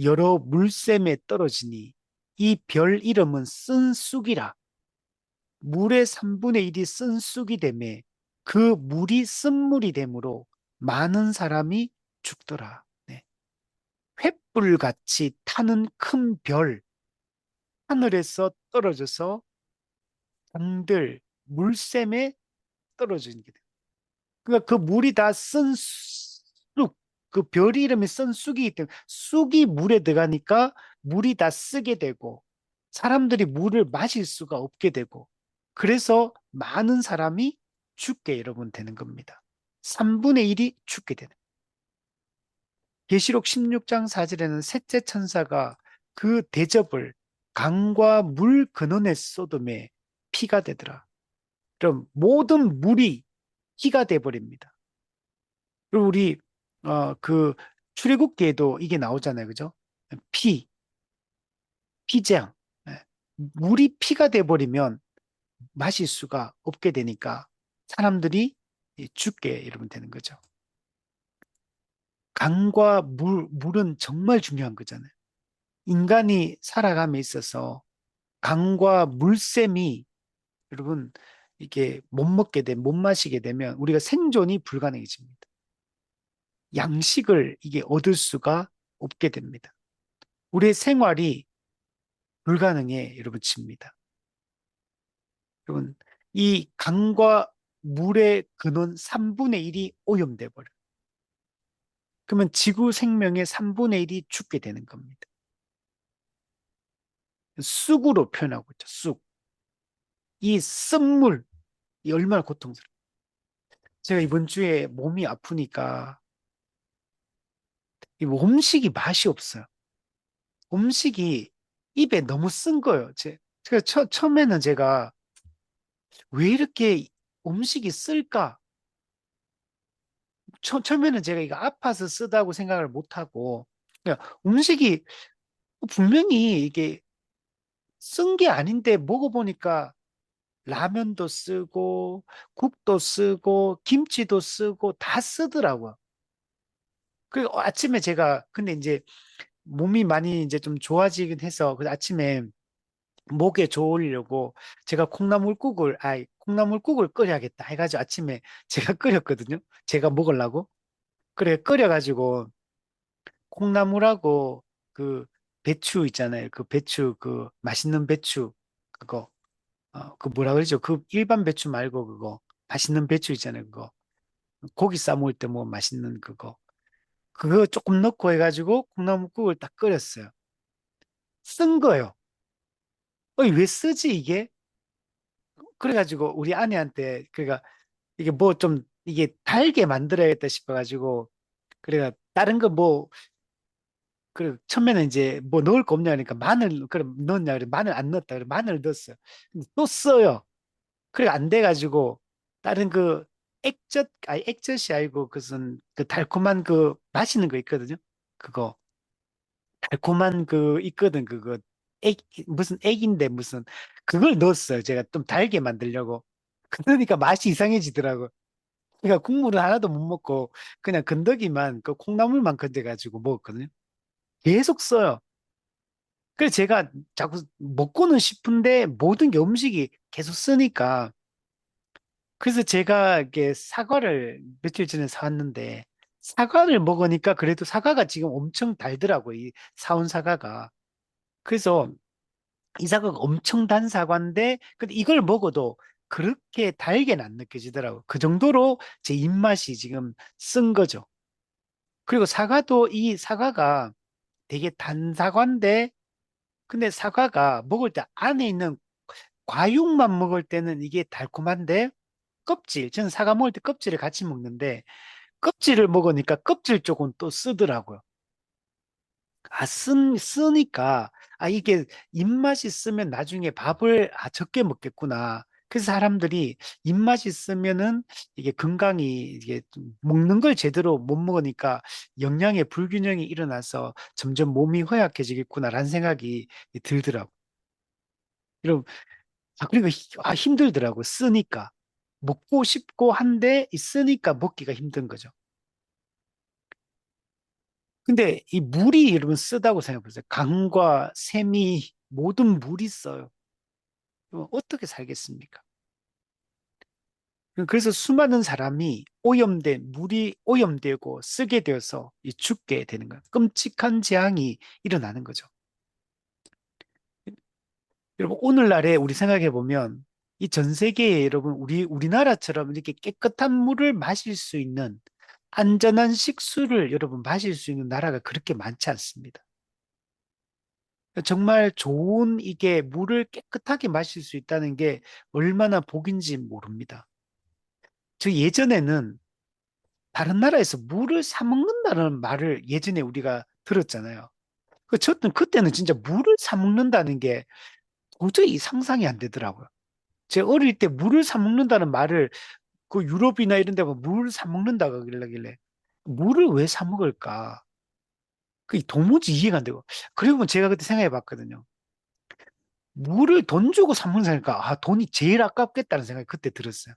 여러 물샘에 떨어지니 이 별 이름은 쓴쑥이라. 물의 3분의 1이 쓴쑥이 되매 그 물이 쓴물이 되므로 많은 사람이 죽더라. 네. 횃불같이 타는 큰 별, 하늘에서 떨어져서 강들, 물샘에 떨어지는 게 돼요. 그러니까 그 물이 다 쓴 쑥, 그 별 이름이 쓴 쑥이기 때문에 쑥이 물에 들어가니까 물이 다 쓰게 되고 사람들이 물을 마실 수가 없게 되고 그래서 많은 사람이 죽게 여러분 되는 겁니다. 3분의 1이 죽게 되는. 계시록 16장 4절에는 셋째 천사가 그 대접을 강과 물 근원의 소돔에 피가 되더라. 그럼 모든 물이 피가 돼 버립니다. 그리고 우리 그 출애굽기에도 이게 나오잖아요. 그죠? 피, 피재앙. 예. 물이 피가 돼 버리면 마실 수가 없게 되니까 사람들이 죽게 여러분 되는 거죠. 강과 물은 정말 중요한 거잖아요. 인간이 살아감에 있어서 강과 물샘이 여러분 이게 못 마시게 되면 우리가 생존이 불가능해집니다. 양식을 이게 얻을 수가 없게 됩니다. 우리의 생활이 불가능해 여러분 칩니다. 여러분 이 강과 물의 근원 3분의 1이 오염돼 버려요. 그러면 지구 생명의 3분의 1이 죽게 되는 겁니다. 쑥으로 표현하고 있죠. 쑥. 이 쓴물 이 얼마나 고통스러워요. 제가 이번 주에 몸이 아프니까 이 음식이 맛이 없어요. 음식이 입에 너무 쓴 거예요. 제가 처음에는 제가 왜 이렇게 음식이 쓸까? 처음에는 제가 이거 아파서 쓰다고 생각을 못하고 그냥 음식이 분명히 이게 쓴 게 아닌데 먹어보니까 라면도 쓰고 국도 쓰고 김치도 쓰고 다 쓰더라고요. 그리고 아침에 제가 근데 이제 몸이 많이 이제 좀 좋아지긴 해서 그 아침에 목에 좋으려고 제가 콩나물국을 끓여야겠다 해가지고 아침에 제가 끓였거든요. 제가 먹으려고. 그래 끓여가지고 콩나물하고 그 배추 있잖아요. 그 배추 그 맛있는 배추 그거 그 뭐라 그러죠? 그 일반 배추 말고 그거 맛있는 배추 있잖아요. 그거 고기 싸 먹을 때 뭐 맛있는 그거 조금 넣고 해가지고 콩나물국을 딱 끓였어요. 쓴 거예요. 왜 쓰지 이게? 그래가지고 우리 아내한테 그러니까 이게 뭐 좀 이게 달게 만들어야겠다 싶어가지고 그래가 다른 거 뭐 그 처음에는 이제 뭐 넣을 거 없냐 그러니까 마늘 그럼 넣었냐 그래 마늘 안 넣었다 그래 마늘 넣었어요. 근데 또 써요. 그래 안 돼가지고 다른 그 액젓이 아니고 그것은 그 달콤한 그 마시는 거 있거든요. 그거 달콤한 그 있거든 그거 액 무슨 액인데 무슨 그걸 넣었어요. 제가 좀 달게 만들려고. 그러니까 맛이 이상해지더라고. 그러니까 국물은 하나도 못 먹고 그냥 건더기만 그 콩나물만 건져가지고 먹었거든요. 계속 써요. 그래서 제가 자꾸 먹고는 싶은데 모든 게 음식이 계속 쓰니까 그래서 제가 이게 사과를 며칠 전에 사왔는데 사과를 먹으니까 그래도 사과가 지금 엄청 달더라고요. 이 사온 사과가. 그래서 이 사과가 엄청 단 사과인데 근데 이걸 먹어도 그렇게 달게는 안 느껴지더라고요. 그 정도로 제 입맛이 지금 쓴 거죠. 그리고 사과도 이 사과가 되게 단 사과인데 근데 사과가 먹을 때 안에 있는 과육만 먹을 때는 이게 달콤한데 저는 사과 먹을 때 껍질을 같이 먹는데 껍질을 먹으니까 껍질 쪽은 또 쓰더라고요. 쓰니까, 이게 입맛이 쓰면 나중에 밥을 적게 먹겠구나. 그래서 사람들이 입맛이 쓰면은 이게 건강이, 이게 좀 먹는 걸 제대로 못 먹으니까 영양의 불균형이 일어나서 점점 몸이 허약해지겠구나라는 생각이 들더라고요. 여러분, 그러니까 힘들더라고요. 쓰니까. 먹고 싶고 한데, 쓰니까 먹기가 힘든 거죠. 근데 이 물이 여러분 쓰다고 생각해 보세요. 강과 샘이 모든 물이 써요. 그럼 어떻게 살겠습니까? 그래서 수많은 사람이 물이 오염되고 쓰게 되어서 죽게 되는 거예요. 끔찍한 재앙이 일어나는 거죠. 여러분, 오늘날에 우리 생각해 보면 이 전 세계에 여러분, 우리나라처럼 이렇게 깨끗한 물을 마실 수 있는 안전한 식수를 여러분 마실 수 있는 나라가 그렇게 많지 않습니다. 정말 좋은 이게 물을 깨끗하게 마실 수 있다는 게 얼마나 복인지 모릅니다. 저 예전에는 다른 나라에서 물을 사 먹는다는 말을 예전에 우리가 들었잖아요. 저는 그때는 진짜 물을 사 먹는다는 게 도저히 상상이 안 되더라고요. 제 어릴 때 물을 사 먹는다는 말을 그 유럽이나 이런 데 보면 물을 사 먹는다고 그러길래 물을 왜 사 먹을까? 그게 도무지 이해가 안 되고. 그리고 제가 그때 생각해 봤거든요. 물을 돈 주고 사 먹는 사니까 아, 돈이 제일 아깝겠다는 생각이 그때 들었어요.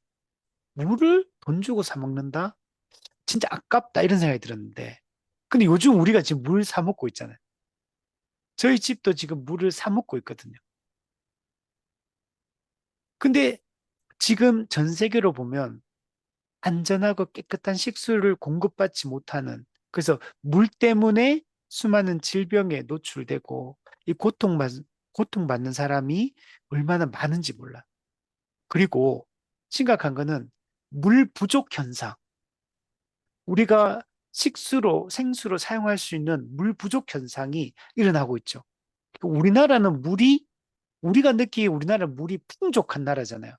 물을 돈 주고 사 먹는다? 진짜 아깝다 이런 생각이 들었는데. 근데 요즘 우리가 지금 물 사 먹고 있잖아요. 저희 집도 지금 물을 사 먹고 있거든요. 근데 지금 전 세계로 보면 안전하고 깨끗한 식수를 공급받지 못하는, 그래서 물 때문에 수많은 질병에 노출되고 이 고통받는 사람이 얼마나 많은지 몰라. 그리고 심각한 거는 물 부족 현상. 우리가 식수로, 생수로 사용할 수 있는 물 부족 현상이 일어나고 있죠. 우리나라는 우리가 느끼기에 우리나라는 물이 풍족한 나라잖아요.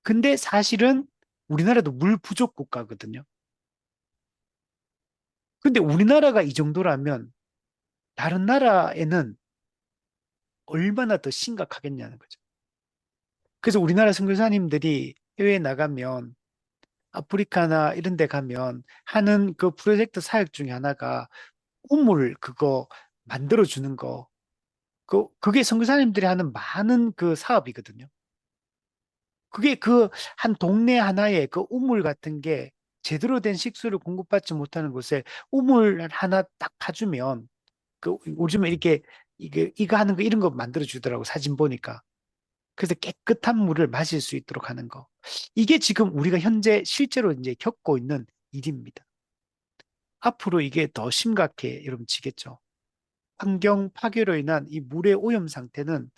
근데 사실은 우리나라도 물 부족 국가거든요. 근데 우리나라가 이 정도라면 다른 나라에는 얼마나 더 심각하겠냐는 거죠. 그래서 우리나라 선교사님들이 해외에 나가면 아프리카나 이런 데 가면 하는 그 프로젝트 사역 중에 하나가 우물 그거 만들어 주는 거. 그게 선교사님들이 하는 많은 그 사업이거든요. 그게 그 한 동네 하나에 그 우물 같은 게 제대로 된 식수를 공급받지 못하는 곳에 우물 하나 딱 파주면 요즘에 이렇게 이거 하는 거 이런 거 만들어 주더라고 사진 보니까. 그래서 깨끗한 물을 마실 수 있도록 하는 거. 이게 지금 우리가 현재 실제로 이제 겪고 있는 일입니다. 앞으로 이게 더 심각해 여러분 지겠죠. 환경 파괴로 인한 이 물의 오염 상태는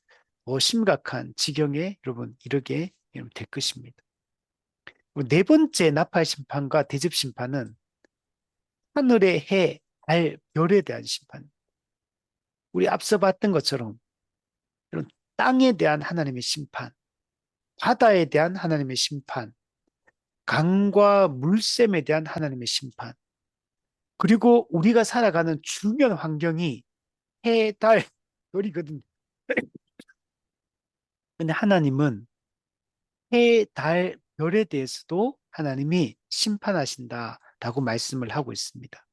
더 심각한 지경에 여러분 이르게 여러분 될 것입니다. 네 번째 나팔 심판과 대접 심판은 하늘의 해, 달, 별에 대한 심판. 우리 앞서 봤던 것처럼 이런 땅에 대한 하나님의 심판, 바다에 대한 하나님의 심판, 강과 물샘에 대한 하나님의 심판, 그리고 우리가 살아가는 주변 환경이 해, 달, 별이거든요. 근데 하나님은 해, 달, 별에 대해서도 하나님이 심판하신다라고 말씀을 하고 있습니다.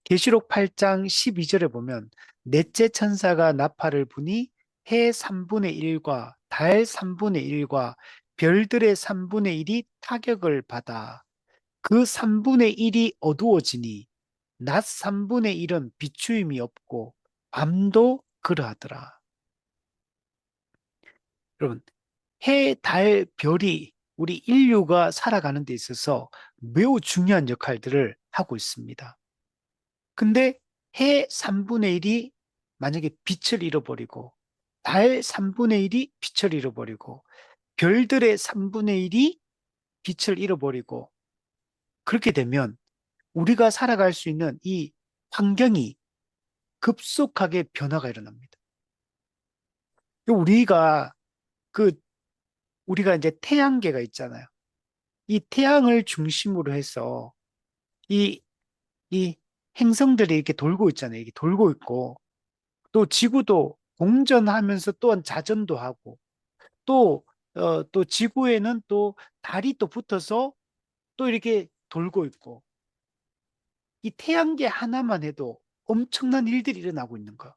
계시록 8장 12절에 보면 넷째 천사가 나팔을 부니 해 3분의 1과 달 3분의 1과 별들의 3분의 1이 타격을 받아 그 3분의 1이 어두워지니 낮 3분의 1은 비추임이 없고 밤도 그러하더라. 여러분, 해, 달, 별이 우리 인류가 살아가는 데 있어서 매우 중요한 역할들을 하고 있습니다. 근데 해 3분의 1이 만약에 빛을 잃어버리고 달 3분의 1이 빛을 잃어버리고 별들의 3분의 1이 빛을 잃어버리고 그렇게 되면 우리가 살아갈 수 있는 이 환경이 급속하게 변화가 일어납니다. 우리가 그 우리가 이제 태양계가 있잖아요. 이 태양을 중심으로 해서 이 이 행성들이 이렇게 돌고 있잖아요. 이게 돌고 있고 또 지구도 공전하면서 또한 자전도 하고 또 또 지구에는 또 달이 또 붙어서 또 이렇게 돌고 있고 이 태양계 하나만 해도 엄청난 일들이 일어나고 있는 거.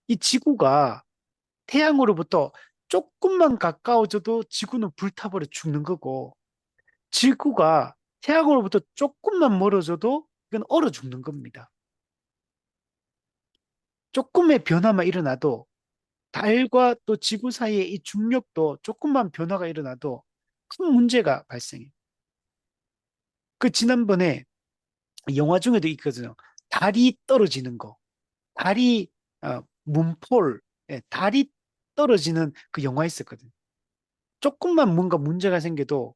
이 지구가 태양으로부터 조금만 가까워져도 지구는 불타버려 죽는 거고, 지구가 태양으로부터 조금만 멀어져도 이건 얼어 죽는 겁니다. 조금의 변화만 일어나도 달과 또 지구 사이의 이 중력도 조금만 변화가 일어나도 큰 문제가 발생해요. 그 지난번에 영화 중에도 있거든요. 달이 떨어지는 거. 달이 문폴, 달이 떨어지는 그 영화 있었거든요. 조금만 뭔가 문제가 생겨도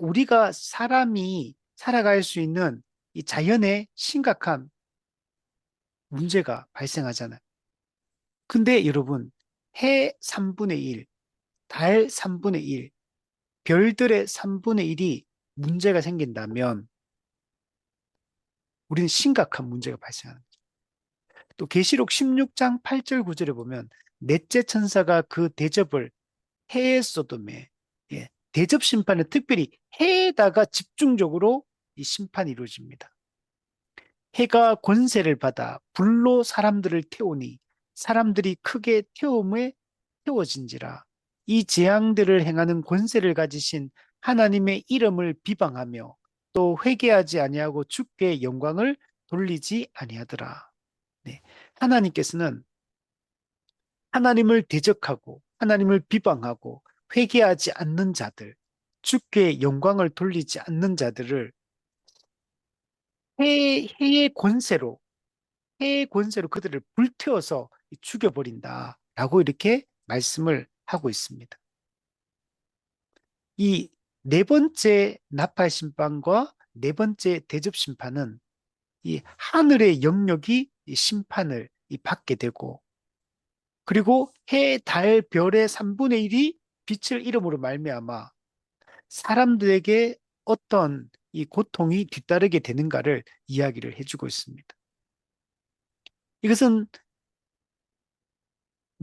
우리가 사람이 살아갈 수 있는 이 자연의 심각한 문제가 발생하잖아요. 근데 여러분, 해 3분의 1, 달 3분의 1, 별들의 3분의 1이 문제가 생긴다면 우리는 심각한 문제가 발생하는 거죠. 또 계시록 16장 8절 9절에 보면 넷째 천사가 그 대접을 해에 소돔에, 예, 대접 심판은 특별히 해에다가 집중적으로 이 심판이 이루어집니다. 해가 권세를 받아 불로 사람들을 태우니 사람들이 크게 태움에 태워진지라. 이 재앙들을 행하는 권세를 가지신 하나님의 이름을 비방하며 또 회개하지 아니하고 주께 영광을 돌리지 아니하더라. 네. 하나님께서는 하나님을 대적하고 하나님을 비방하고 회개하지 않는 자들, 주께 영광을 돌리지 않는 자들을 해의 권세로 해의 권세로 그들을 불태워서 죽여버린다라고 이렇게 말씀을 하고 있습니다. 이 네 번째 나팔 심판과 네 번째 대접 심판은 이 하늘의 영역이 이 심판을 받게 되고 그리고 해, 달, 별의 3분의 1이 빛을 이름으로 말미암아 사람들에게 어떤 이 고통이 뒤따르게 되는가를 이야기를 해주고 있습니다. 이것은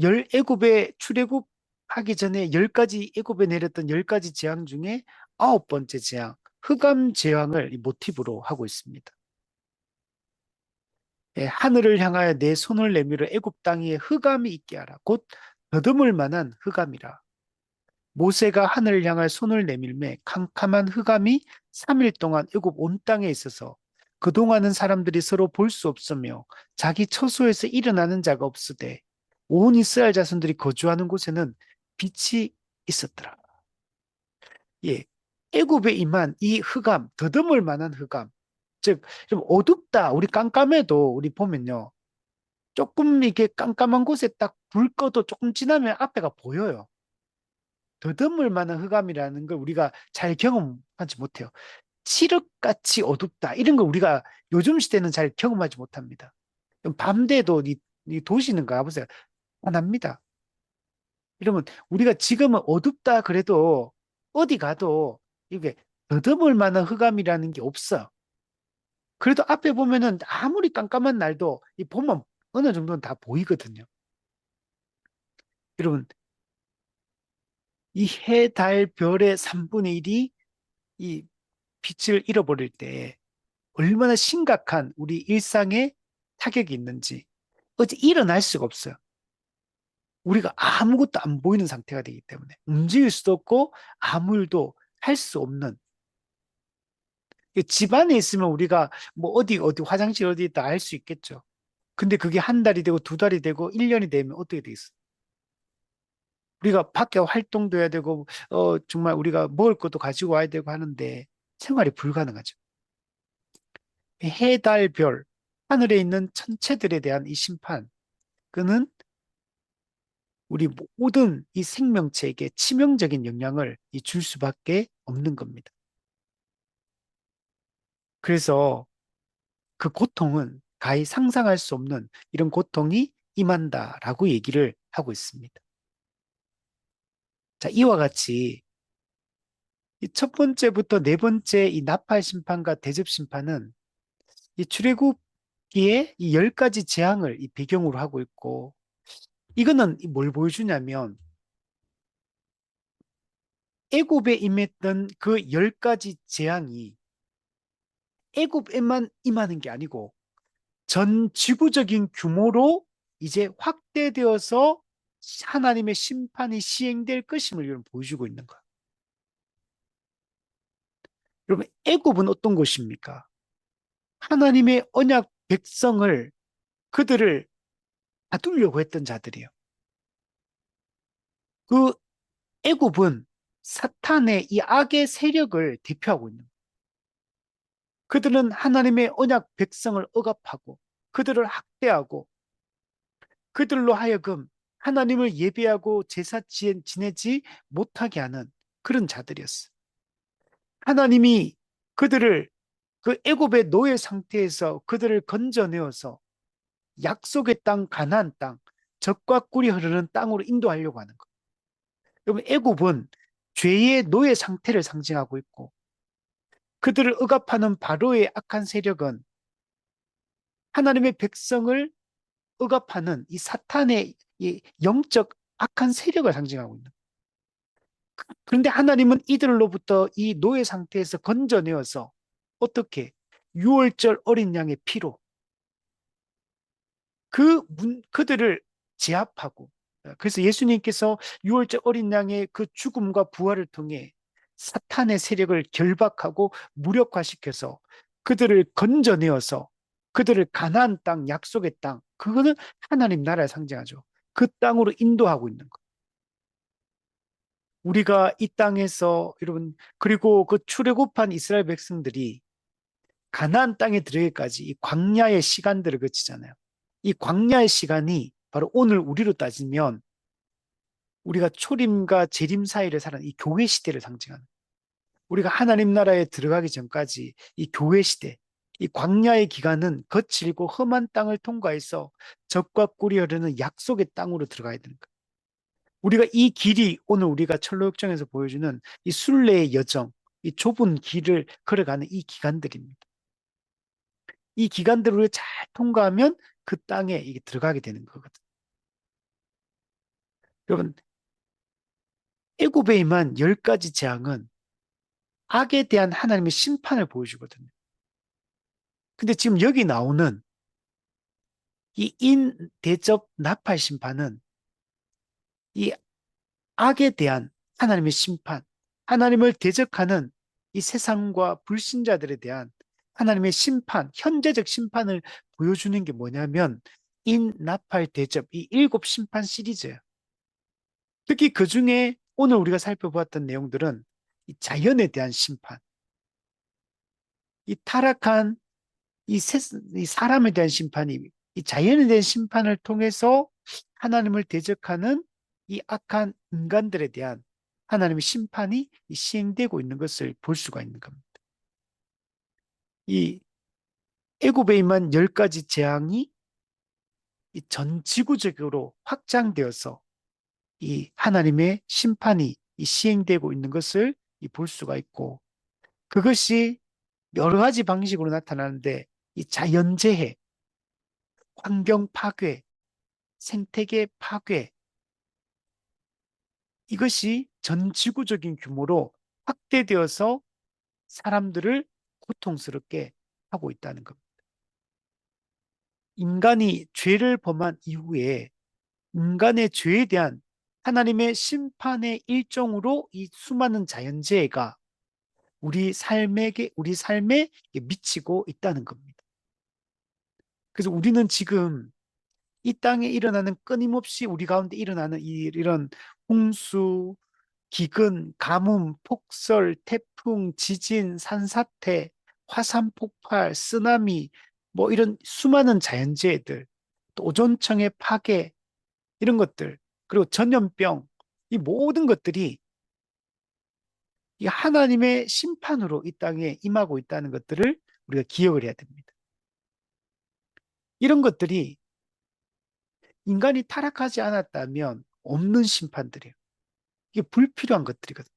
열 애굽에 출애굽하기 전에 열 가지 애굽에 내렸던 열 가지 재앙 중에 아홉 번째 재앙, 흑암 재앙을 이 모티브로 하고 있습니다. 예, 하늘을 향하여 내 손을 내밀어 애굽 땅 위에 흑암이 있게 하라. 곧 더듬을 만한 흑암이라. 모세가 하늘을 향하여 손을 내밀매 캄캄한 흑암이 3일 동안 애굽 온 땅에 있어서 그동안은 사람들이 서로 볼 수 없으며 자기 처소에서 일어나는 자가 없으되 온 이스라엘 자손들이 거주하는 곳에는 빛이 있었더라. 예, 애굽에 임한 이 흑암, 더듬을 만한 흑암, 즉 좀 어둡다. 우리 깜깜해도 우리 보면요, 조금 이렇게 깜깜한 곳에 딱 불 꺼도 조금 지나면 앞에가 보여요. 더듬을 만한 흑암이라는 걸 우리가 잘 경험하지 못해요. 칠흑같이 어둡다. 이런 걸 우리가 요즘 시대는 잘 경험하지 못합니다. 밤돼도 이 도시는 가보세요. 환합니다. 이러면 우리가 지금은 어둡다 그래도 어디 가도 이게 더듬을 만한 흑암이라는 게 없어. 그래도 앞에 보면은 아무리 깜깜한 날도 이 보면 어느 정도는 다 보이거든요. 여러분, 이 해, 달, 별의 3분의 1이 이 빛을 잃어버릴 때 얼마나 심각한 우리 일상에 타격이 있는지 어째 일어날 수가 없어요. 우리가 아무것도 안 보이는 상태가 되기 때문에 움직일 수도 없고 아무 일도 할 수 없는 집 안에 있으면 우리가 뭐 어디 화장실 어디 있다 알 수 있겠죠. 근데 그게 한 달이 되고 두 달이 되고 1년이 되면 어떻게 되겠어? 우리가 밖에 활동도 해야 되고 정말 우리가 먹을 것도 가지고 와야 되고 하는데 생활이 불가능하죠. 해, 달, 별, 하늘에 있는 천체들에 대한 이 심판, 그는 우리 모든 이 생명체에게 치명적인 영향을 줄 수밖에 없는 겁니다. 그래서 그 고통은 가히 상상할 수 없는 이런 고통이 임한다라고 얘기를 하고 있습니다. 자, 이와 같이 이 첫 번째부터 네 번째 이 나팔 심판과 대접 심판은 이 출애굽기의 이 열 가지 재앙을 이 배경으로 하고 있고 이거는 뭘 보여주냐면 애굽에 임했던 그 열 가지 재앙이 애굽에만 임하는 게 아니고 전 지구적인 규모로 이제 확대되어서 하나님의 심판이 시행될 것임을 보여주고 있는 거예요. 여러분, 애굽은 어떤 곳입니까? 하나님의 언약 백성을 그들을 다투려고 했던 자들이에요. 그 애굽은 사탄의 이 악의 세력을 대표하고 있는 거예요. 그들은 하나님의 언약 백성을 억압하고 그들을 학대하고 그들로 하여금 하나님을 예배하고 제사 지내지 못하게 하는 그런 자들이었어요. 하나님이 그들을 그 애굽의 노예 상태에서 그들을 건져내어서 약속의 땅, 가나안 땅, 젖과 꿀이 흐르는 땅으로 인도하려고 하는 거예요. 여러분, 애굽은 죄의 노예 상태를 상징하고 있고 그들을 억압하는 바로의 악한 세력은 하나님의 백성을 억압하는 이 사탄의 이 영적 악한 세력을 상징하고 있는 거예요. 그런데 하나님은 이들로부터 이 노예 상태에서 건져내어서 어떻게? 6월절 어린 양의 피로 그들을 제압하고, 그래서 예수님께서 6월절 어린 양의 그 죽음과 부활을 통해 사탄의 세력을 결박하고 무력화시켜서 그들을 건져내어서 그들을 가나안 땅, 약속의 땅, 그거는 하나님 나라를 상징하죠. 그 땅으로 인도하고 있는 것. 우리가 이 땅에서 여러분, 그리고 그 출애굽한 이스라엘 백성들이 가나안 땅에 들어가기까지 이 광야의 시간들을 거치잖아요. 이 광야의 시간이 바로 오늘 우리로 따지면 우리가 초림과 재림 사이를 살아는 이 교회 시대를 상징하는, 우리가 하나님 나라에 들어가기 전까지 이 교회 시대, 이 광야의 기간은 거칠고 험한 땅을 통과해서 젖과 꿀이 흐르는 약속의 땅으로 들어가야 되는 거예요. 우리가 이 길이 오늘 우리가 철로역정에서 보여주는 이 순례의 여정, 이 좁은 길을 걸어가는 이 기간들입니다. 이 기간들을 잘 통과하면 그 땅에 이게 들어가게 되는 거거든요. 여러분, 애굽에 임한 10가지 재앙은 악에 대한 하나님의 심판을 보여주거든요. 근데 지금 여기 나오는 이 인대접 나팔 심판은 이 악에 대한 하나님의 심판, 하나님을 대적하는 이 세상과 불신자들에 대한 하나님의 심판, 현재적 심판을 보여주는 게 뭐냐면 인나팔 대접, 이 7심판 시리즈예요. 특히 그 중에 오늘 우리가 살펴보았던 내용들은 이 자연에 대한 심판, 이 타락한 이 사람에 대한 심판이, 이 자연에 대한 심판을 통해서 하나님을 대적하는 이 악한 인간들에 대한 하나님의 심판이 시행되고 있는 것을 볼 수가 있는 겁니다. 이 애굽에 임한 10가지 재앙이 전 지구적으로 확장되어서 이 하나님의 심판이 시행되고 있는 것을 볼 수가 있고, 그것이 여러 가지 방식으로 나타나는데 이 자연재해, 환경 파괴, 생태계 파괴, 이것이 전 지구적인 규모로 확대되어서 사람들을 고통스럽게 하고 있다는 겁니다. 인간이 죄를 범한 이후에 인간의 죄에 대한 하나님의 심판의 일종으로 이 수많은 자연재해가 우리 삶에 미치고 있다는 겁니다. 그래서 우리는 지금 이 땅에 일어나는, 끊임없이 우리 가운데 일어나는 이런 홍수, 기근, 가뭄, 폭설, 태풍, 지진, 산사태, 화산 폭발, 쓰나미, 뭐 이런 수많은 자연재해들, 또 오존층의 파괴, 이런 것들, 그리고 전염병, 이 모든 것들이 이 하나님의 심판으로 이 땅에 임하고 있다는 것들을 우리가 기억을 해야 됩니다. 이런 것들이 인간이 타락하지 않았다면 없는 심판들이에요. 이게 불필요한 것들이거든.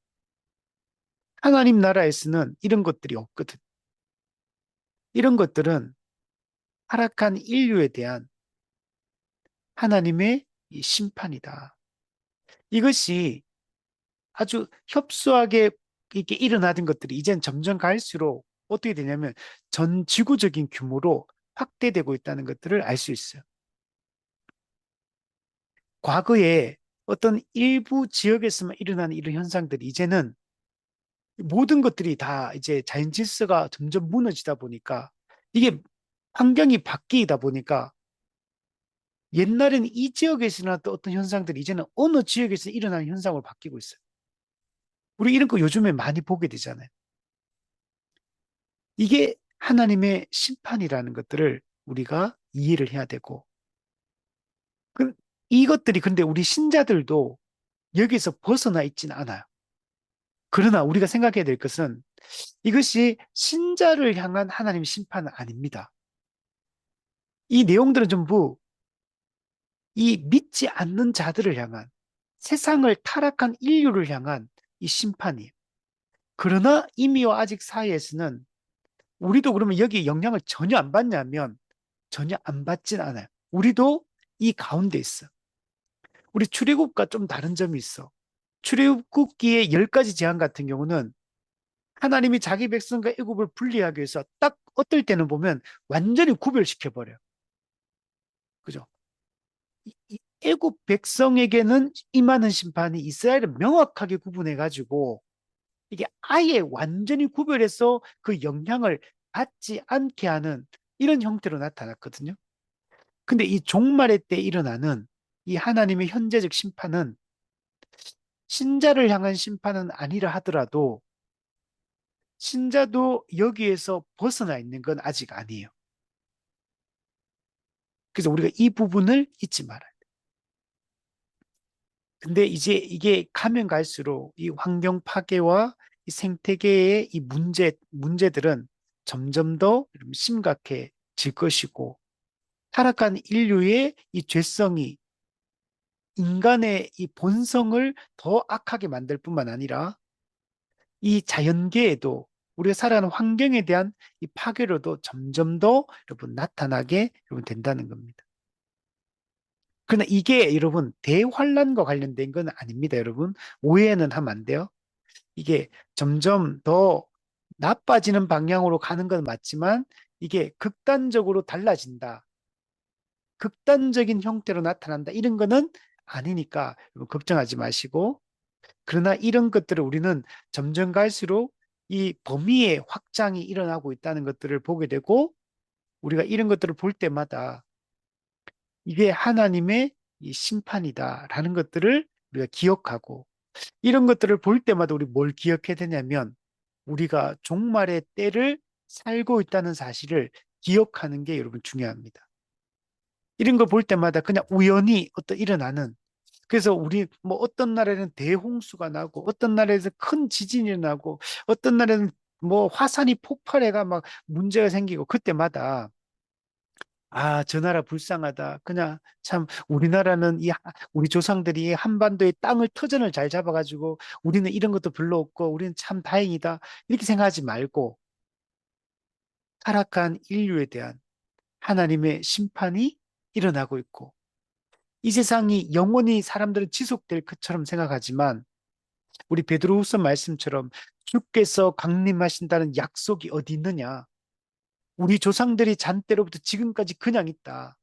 하나님 나라에서는 이런 것들이 없거든. 이런 것들은 타락한 인류에 대한 하나님의 이 심판이다. 이것이 아주 협소하게 이렇게 일어나던 것들이 이젠 점점 갈수록 어떻게 되냐면 전 지구적인 규모로 확대되고 있다는 것들을 알 수 있어요. 과거에 어떤 일부 지역에서만 일어나는 이런 현상들이 이제는 모든 것들이 다 이제 자연 질서가 점점 무너지다 보니까 이게 환경이 바뀌다 보니까 옛날에는 이 지역에서 일어났던 어떤 현상들이 이제는 어느 지역에서 일어나는 현상으로 바뀌고 있어요. 우리 이런 거 요즘에 많이 보게 되잖아요. 이게 하나님의 심판이라는 것들을 우리가 이해를 해야 되고, 그- 이것들이 근데 우리 신자들도 여기서 벗어나 있지는 않아요. 그러나 우리가 생각해야 될 것은 이것이 신자를 향한 하나님의 심판은 아닙니다. 이 내용들은 전부 이 믿지 않는 자들을 향한 세상을 타락한 인류를 향한 이 심판이에요. 그러나 이미와 아직 사이에서는 우리도 그러면 여기 영향을 전혀 안 받냐면 전혀 안 받진 않아요. 우리도 이 가운데 있어. 우리 출애굽과 좀 다른 점이 있어. 출애굽기의 10가지 재앙 같은 경우는 하나님이 자기 백성과 애굽을 분리하기 위해서 딱 어떨 때는 보면 완전히 구별시켜 버려요. 그죠? 애굽 백성에게는 임하는 심판이 이스라엘을 명확하게 구분해 가지고 이게 아예 완전히 구별해서 그 영향을 받지 않게 하는 이런 형태로 나타났거든요. 근데 이 종말의 때 일어나는 이 하나님의 현재적 심판은 신자를 향한 심판은 아니라 하더라도 신자도 여기에서 벗어나 있는 건 아직 아니에요. 그래서 우리가 이 부분을 잊지 말아요. 근데 이제 이게 가면 갈수록 이 환경 파괴와 이 생태계의 이 문제들은 점점 더 심각해질 것이고, 타락한 인류의 이 죄성이 인간의 이 본성을 더 악하게 만들 뿐만 아니라 이 자연계에도 우리가 살아가는 환경에 대한 이 파괴로도 점점 더 여러분 나타나게 여러분 된다는 겁니다. 그러나 이게 여러분 대환란과 관련된 건 아닙니다, 여러분. 오해는 하면 안 돼요. 이게 점점 더 나빠지는 방향으로 가는 건 맞지만 이게 극단적으로 달라진다. 극단적인 형태로 나타난다. 이런 거는 아니니까 여러분 걱정하지 마시고, 그러나 이런 것들을 우리는 점점 갈수록 이 범위의 확장이 일어나고 있다는 것들을 보게 되고, 우리가 이런 것들을 볼 때마다 이게 하나님의 이 심판이다라는 것들을 우리가 기억하고, 이런 것들을 볼 때마다 우리 뭘 기억해야 되냐면 우리가 종말의 때를 살고 있다는 사실을 기억하는 게 여러분 중요합니다. 이런 거 볼 때마다 그냥 우연히 어떤 일어나는, 그래서 우리 뭐 어떤 날에는 대홍수가 나고 어떤 날에는 큰 지진이 나고 어떤 날에는 뭐 화산이 폭발해가 막 문제가 생기고, 그때마다 아, 저 나라 불쌍하다. 그냥 참 우리나라는 우리 조상들이 한반도의 땅을 터전을 잘 잡아가지고 우리는 이런 것도 별로 없고 우리는 참 다행이다. 이렇게 생각하지 말고 타락한 인류에 대한 하나님의 심판이 일어나고 있고, 이 세상이 영원히 사람들은 지속될 것처럼 생각하지만 우리 베드로후서 말씀처럼 주께서 강림하신다는 약속이 어디 있느냐? 우리 조상들이 잔때로부터 지금까지 그냥 있다.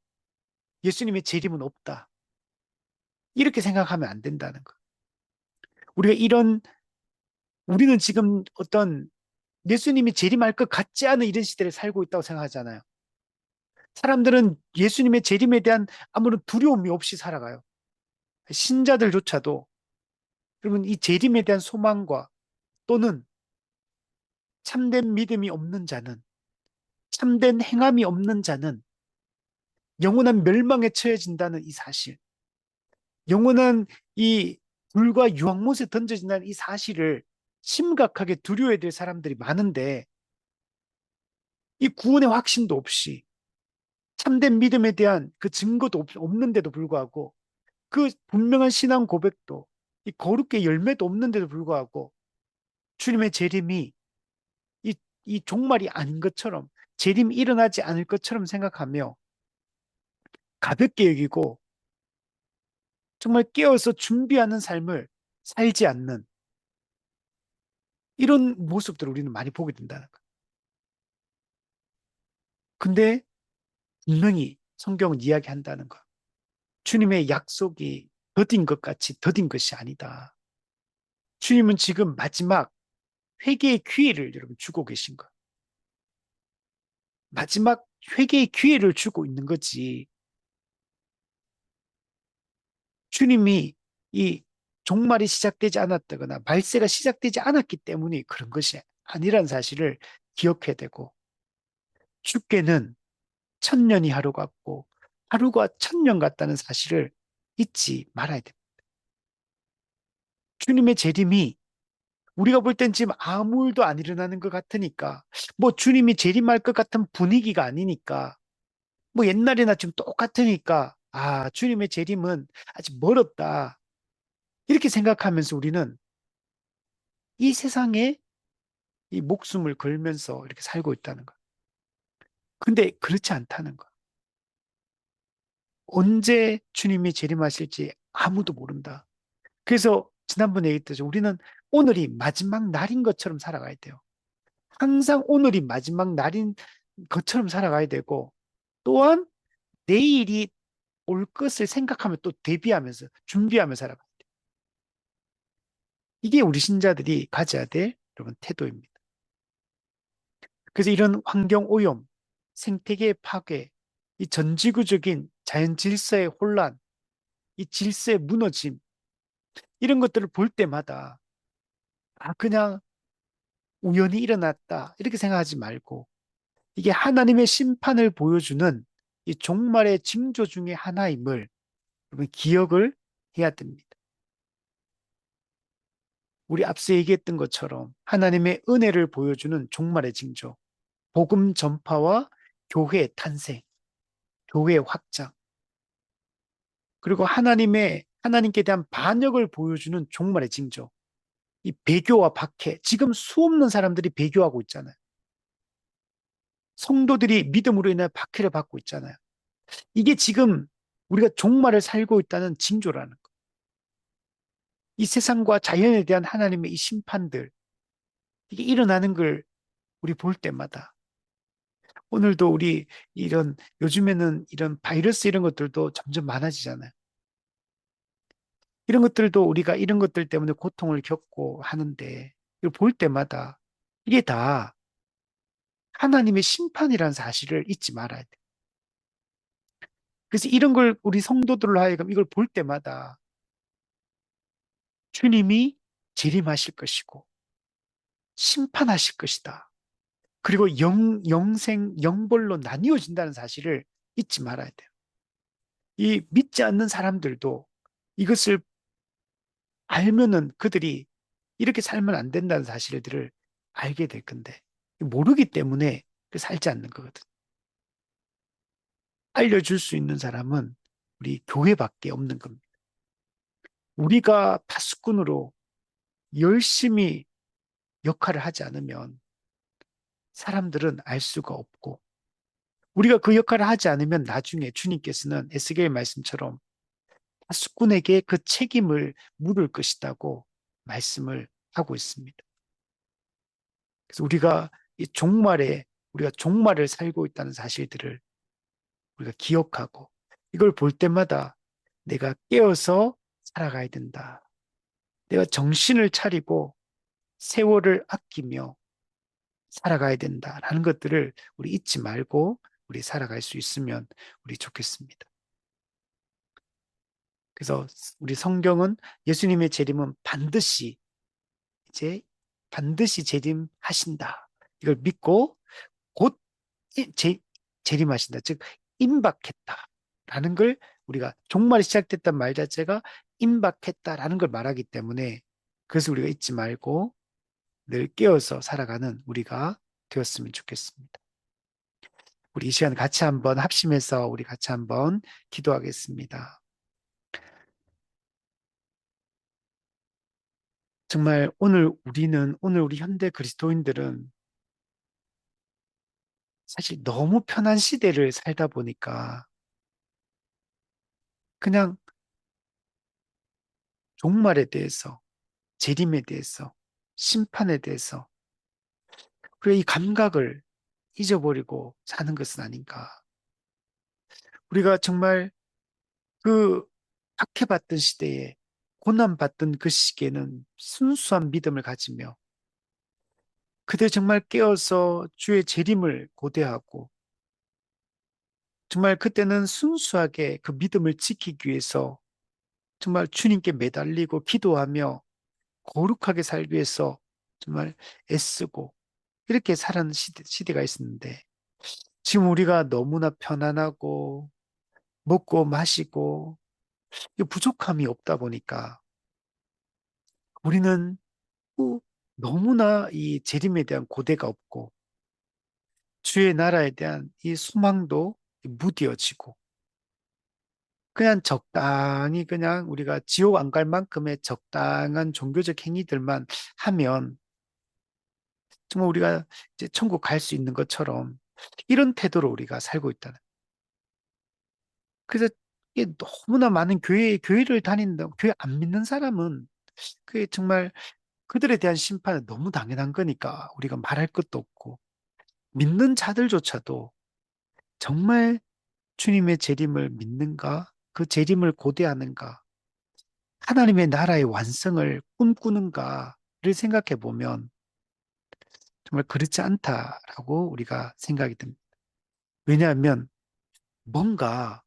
예수님의 재림은 없다. 이렇게 생각하면 안 된다는 거. 우리가 우리는 지금 어떤 예수님이 재림할 것 같지 않은 이런 시대를 살고 있다고 생각하잖아요. 사람들은 예수님의 재림에 대한 아무런 두려움이 없이 살아가요. 신자들조차도. 그러면 이 재림에 대한 소망과 또는 참된 믿음이 없는 자는, 참된 행함이 없는 자는 영원한 멸망에 처해진다는 이 사실, 영원한 이 불과 유황못에 던져진다는 이 사실을 심각하게 두려워해야 될 사람들이 많은데, 이 구원의 확신도 없이 참된 믿음에 대한 그 증거도 없는데도 불구하고, 그 분명한 신앙 고백도 이 거룩의 열매도 없는데도 불구하고 주님의 재림이 이, 이 종말이 아닌 것처럼, 재림이 일어나지 않을 것처럼 생각하며 가볍게 여기고 정말 깨어서 준비하는 삶을 살지 않는 이런 모습들을 우리는 많이 보게 된다는 거예요. 근데 분명히 성경은 이야기한다는 거. 주님의 약속이 더딘 것 같이 더딘 것이 아니다. 주님은 지금 마지막 회개의 기회를 여러분 주고 계신 거. 마지막 회개의 기회를 주고 있는 거지. 주님이 이 종말이 시작되지 않았다거나 말세가 시작되지 않았기 때문에 그런 것이 아니란 사실을 기억해야 되고, 주께는 천년이 하루 같고 하루가 천년 같다는 사실을 잊지 말아야 됩니다. 주님의 재림이 우리가 볼 땐 지금 아무 일도 안 일어나는 것 같으니까, 뭐 주님이 재림할 것 같은 분위기가 아니니까, 뭐 옛날이나 지금 똑같으니까, 아, 주님의 재림은 아직 멀었다. 이렇게 생각하면서 우리는 이 세상에 이 목숨을 걸면서 이렇게 살고 있다는 거. 근데 그렇지 않다는 거. 언제 주님이 재림하실지 아무도 모른다. 그래서 지난번에 얘기했듯이 우리는 오늘이 마지막 날인 것처럼 살아가야 돼요. 항상 오늘이 마지막 날인 것처럼 살아가야 되고, 또한 내일이 올 것을 생각하면 또 대비하면서 준비하며 살아가야 돼요. 이게 우리 신자들이 가져야 될 여러분 태도입니다. 그래서 이런 환경 오염, 생태계 파괴, 이 전지구적인 자연 질서의 혼란, 이 질서의 무너짐, 이런 것들을 볼 때마다 아, 그냥 우연히 일어났다. 이렇게 생각하지 말고 이게 하나님의 심판을 보여주는 이 종말의 징조 중에 하나임을 여러분 기억을 해야 됩니다. 우리 앞서 얘기했던 것처럼 하나님의 은혜를 보여주는 종말의 징조, 복음 전파와 교회의 탄생, 교회의 확장, 그리고 하나님께 대한 반역을 보여주는 종말의 징조, 이 배교와 박해, 지금 수없는 사람들이 배교하고 있잖아요. 성도들이 믿음으로 인해 박해를 받고 있잖아요. 이게 지금 우리가 종말을 살고 있다는 징조라는 거. 이 세상과 자연에 대한 하나님의 이 심판들, 이게 일어나는 걸 우리 볼 때마다 오늘도 우리 이런 요즘에는 이런 바이러스 이런 것들도 점점 많아지잖아요. 이런 것들도 우리가 이런 것들 때문에 고통을 겪고 하는데 이걸 볼 때마다 이게 다 하나님의 심판이라는 사실을 잊지 말아야 돼. 그래서 이런 걸 우리 성도들로 하여금 이걸 볼 때마다 주님이 재림하실 것이고 심판하실 것이다. 그리고 영생, 영벌로 나뉘어진다는 사실을 잊지 말아야 돼요. 이 믿지 않는 사람들도 이것을 알면은 그들이 이렇게 살면 안 된다는 사실들을 알게 될 건데 모르기 때문에 살지 않는 거거든. 알려줄 수 있는 사람은 우리 교회밖에 없는 겁니다. 우리가 파수꾼으로 열심히 역할을 하지 않으면 사람들은 알 수가 없고 우리가 그 역할을 하지 않으면 나중에 주님께서는 에스겔 말씀처럼 파수꾼에게 그 책임을 물을 것이라고 말씀을 하고 있습니다. 그래서 우리가 종말을 살고 있다는 사실들을 우리가 기억하고 이걸 볼 때마다 내가 깨어서 살아가야 된다. 내가 정신을 차리고 세월을 아끼며 살아가야 된다라는 것들을 우리 잊지 말고 우리 살아갈 수 있으면 우리 좋겠습니다. 그래서 우리 성경은 예수님의 재림은 이제 반드시 재림하신다. 이걸 믿고 곧 재림하신다. 즉 임박했다라는 걸 우리가 종말이 시작됐단 말 자체가 임박했다라는 걸 말하기 때문에 그래서 우리가 잊지 말고 늘 깨어서 살아가는 우리가 되었으면 좋겠습니다. 우리 이 시간 같이 한번 합심해서 우리 같이 한번 기도하겠습니다. 정말 오늘 우리 현대 그리스도인들은 사실 너무 편한 시대를 살다 보니까 그냥 종말에 대해서, 재림에 대해서, 심판에 대해서, 그리고 이 감각을 잊어버리고 사는 것은 아닌가. 우리가 정말 그 박해받던 시대에, 고난받던 그 시기에는 순수한 믿음을 가지며 그때 정말 깨어서 주의 재림을 고대하고 정말 그때는 순수하게 그 믿음을 지키기 위해서 정말 주님께 매달리고 기도하며 거룩하게 살기 위해서 정말 애쓰고 이렇게 살아는 시대가 있었는데 지금 우리가 너무나 편안하고 먹고 마시고 부족함이 없다 보니까 우리는 너무나 이 재림에 대한 고대가 없고 주의 나라에 대한 이 소망도 무뎌지고 그냥 적당히 그냥 우리가 지옥 안 갈 만큼의 적당한 종교적 행위들만 하면 정말 우리가 이제 천국 갈 수 있는 것처럼 이런 태도로 우리가 살고 있다는. 그래서 이게 너무나 많은 교회를 다닌다, 교회 안 믿는 사람은 그게 정말 그들에 대한 심판은 너무 당연한 거니까 우리가 말할 것도 없고 믿는 자들조차도 정말 주님의 재림을 믿는가? 그 재림을 고대하는가? 하나님의 나라의 완성을 꿈꾸는가를 생각해 보면 정말 그렇지 않다라고 우리가 생각이 듭니다. 왜냐하면 뭔가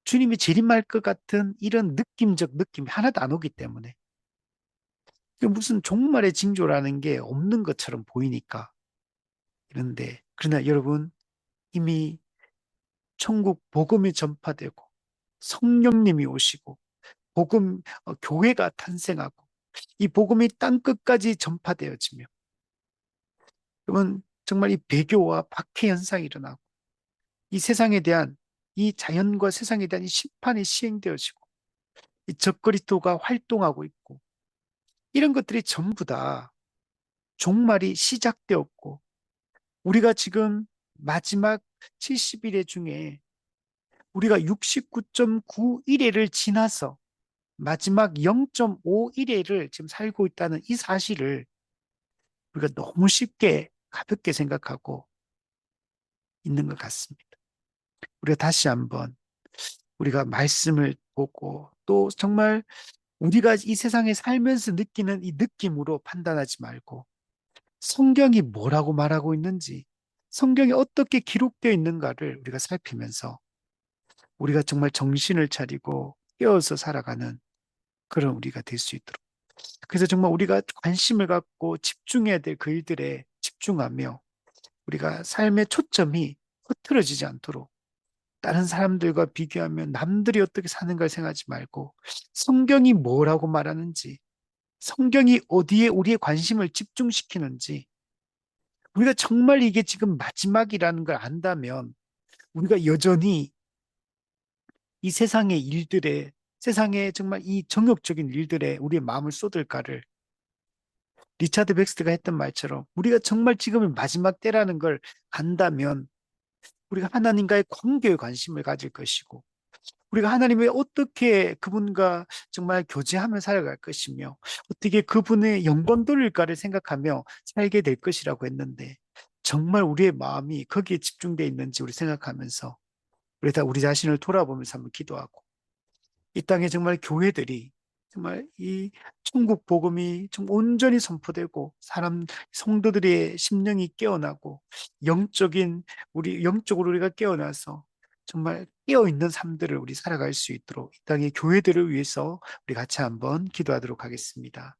주님이 재림할 것 같은 이런 느낌적 느낌이 하나도 안 오기 때문에 이게 무슨 종말의 징조라는 게 없는 것처럼 보이니까 이런데 그러나 여러분 이미 천국 복음이 전파되고 성령님이 오시고 교회가 탄생하고 이 복음이 땅 끝까지 전파되어지며 그러면 정말 이 배교와 박해 현상이 일어나고 이 세상에 대한 이 자연과 세상에 대한 이 심판이 시행되어지고 이 적그리스도가 활동하고 있고 이런 것들이 전부 다 종말이 시작되었고 우리가 지금 마지막 70일의 중에 우리가 69.91회를 지나서 마지막 0.5일회를 지금 살고 있다는 이 사실을 우리가 너무 쉽게 가볍게 생각하고 있는 것 같습니다. 우리가 다시 한번 우리가 말씀을 보고 또 정말 우리가 이 세상에 살면서 느끼는 이 느낌으로 판단하지 말고 성경이 뭐라고 말하고 있는지 성경이 어떻게 기록되어 있는가를 우리가 살피면서 우리가 정말 정신을 차리고 깨어서 살아가는 그런 우리가 될 수 있도록. 그래서 정말 우리가 관심을 갖고 집중해야 될 그 일들에 집중하며 우리가 삶의 초점이 흐트러지지 않도록 다른 사람들과 비교하면 남들이 어떻게 사는가를 생각하지 말고 성경이 뭐라고 말하는지 성경이 어디에 우리의 관심을 집중시키는지 우리가 정말 이게 지금 마지막이라는 걸 안다면 우리가 여전히 이 세상의 일들에 세상에 정말 이 정욕적인 일들에 우리의 마음을 쏟을까를 리차드 백스트가 했던 말처럼 우리가 정말 지금이 마지막 때라는 걸 안다면 우리가 하나님과의 관계에 관심을 가질 것이고 우리가 하나님의 어떻게 그분과 정말 교제하며 살아갈 것이며 어떻게 그분의 영광 돌릴까를 생각하며 살게 될 것이라고 했는데 정말 우리의 마음이 거기에 집중되어 있는지 우리 생각하면서 우리 다 우리 자신을 돌아보면서 한번 기도하고 이 땅에 정말 교회들이 정말 이 천국 복음이 좀 온전히 선포되고 성도들의 심령이 깨어나고 영적으로 우리가 깨어나서 정말 깨어 있는 삶들을 우리 살아갈 수 있도록 이 땅의 교회들을 위해서 우리 같이 한번 기도하도록 하겠습니다.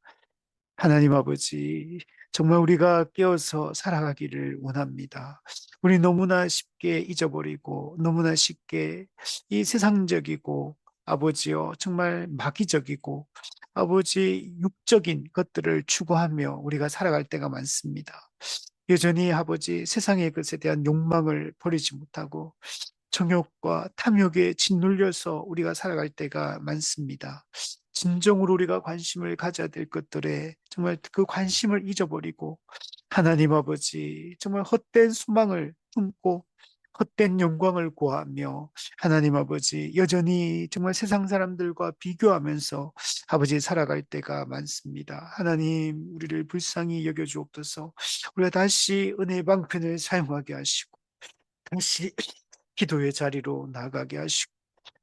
하나님 아버지, 정말 우리가 깨어서 살아가기를 원합니다. 우리 너무나 쉽게 잊어버리고 너무나 쉽게 이 세상적이고 아버지요, 정말 마귀적이고 아버지 육적인 것들을 추구하며 우리가 살아갈 때가 많습니다. 여전히 아버지 세상의 것에 대한 욕망을 버리지 못하고 정욕과 탐욕에 짓눌려서 우리가 살아갈 때가 많습니다. 진정으로 우리가 관심을 가져야 될 것들에 정말 그 관심을 잊어버리고 하나님 아버지 정말 헛된 소망을 품고 헛된 영광을 구하며 하나님 아버지 여전히 정말 세상 사람들과 비교하면서 아버지 살아갈 때가 많습니다. 하나님 우리를 불쌍히 여겨 주옵소서. 우리가 다시 은혜의 방편을 사용하게 하시고 다시 기도의 자리로 나가게 하시고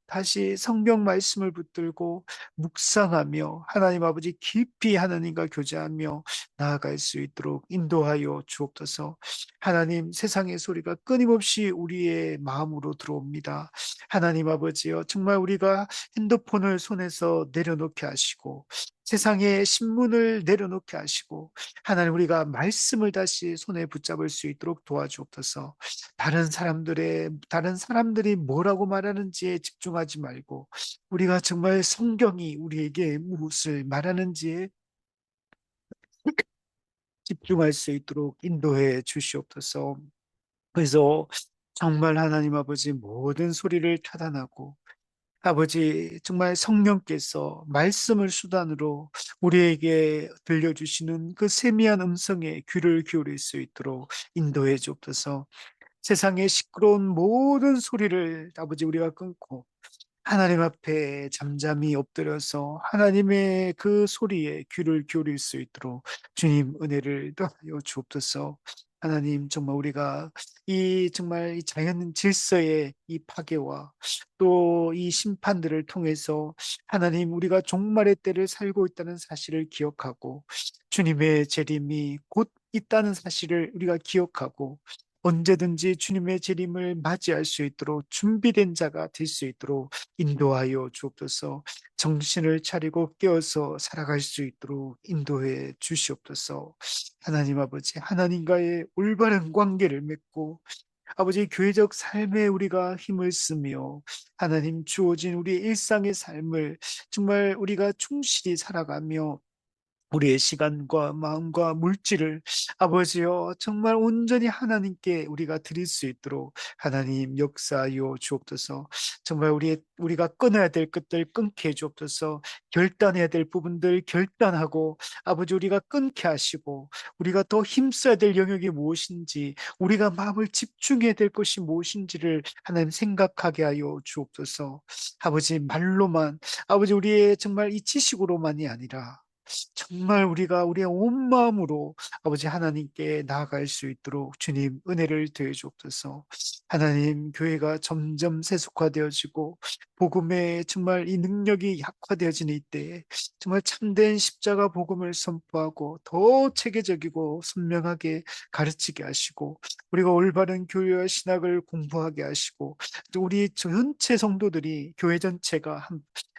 다시 성경 말씀을 붙들고 묵상하며 하나님 아버지 깊이 하나님과 교제하며 나아갈 수 있도록 인도하여 주옵소서. 하나님 세상의 소리가 끊임없이 우리의 마음으로 들어옵니다. 하나님 아버지여 정말 우리가 핸드폰을 손에서 내려놓게 하시고 세상의 신문을 내려놓게 하시고 하나님 우리가 말씀을 다시 손에 붙잡을 수 있도록 도와주옵소서. 다른 사람들이 뭐라고 말하는지에 집중하지 말고 우리가 정말 성경이 우리에게 무엇을 말하는지에 집중할 수 있도록 인도해 주시옵소서. 그래서 정말 하나님 아버지 모든 소리를 차단하고 아버지 정말 성령께서 말씀을 수단으로 우리에게 들려주시는 그 세미한 음성에 귀를 기울일 수 있도록 인도해 주옵소서. 세상의 시끄러운 모든 소리를 아버지 우리가 끊고 하나님 앞에 잠잠히 엎드려서 하나님의 그 소리에 귀를 기울일 수 있도록 주님 은혜를 더하여 주옵소서. 하나님 정말 우리가 이 정말 이 자연 질서의 이 파괴와 또 이 심판들을 통해서 하나님 우리가 종말의 때를 살고 있다는 사실을 기억하고 주님의 재림이 곧 있다는 사실을 우리가 기억하고 언제든지 주님의 재림을 맞이할 수 있도록 준비된 자가 될 수 있도록 인도하여 주옵소서. 정신을 차리고 깨어서 살아갈 수 있도록 인도해 주시옵소서. 하나님 아버지, 하나님과의 올바른 관계를 맺고 아버지 교회적 삶에 우리가 힘을 쓰며 하나님 주어진 우리 일상의 삶을 정말 우리가 충실히 살아가며 우리의 시간과 마음과 물질을 아버지여 정말 온전히 하나님께 우리가 드릴 수 있도록 하나님 역사하여 주옵소서. 정말 우리가 끊어야 될 것들 끊게 해 주옵소서. 결단해야 될 부분들 결단하고 아버지 우리가 끊게 하시고 우리가 더 힘써야 될 영역이 무엇인지 우리가 마음을 집중해야 될 것이 무엇인지를 하나님 생각하게 하여 주옵소서. 아버지 말로만 아버지 우리의 정말 이 지식으로만이 아니라 정말 우리가 우리의 온 마음으로 아버지 하나님께 나아갈 수 있도록 주님 은혜를 더해 주옵소서. 하나님 교회가 점점 세속화되어지고 복음의 정말 이 능력이 약화되어지는 이때에 정말 참된 십자가 복음을 선포하고 더 체계적이고 선명하게 가르치게 하시고 우리가 올바른 교회와 신학을 공부하게 하시고 또 우리 전체 성도들이 교회 전체가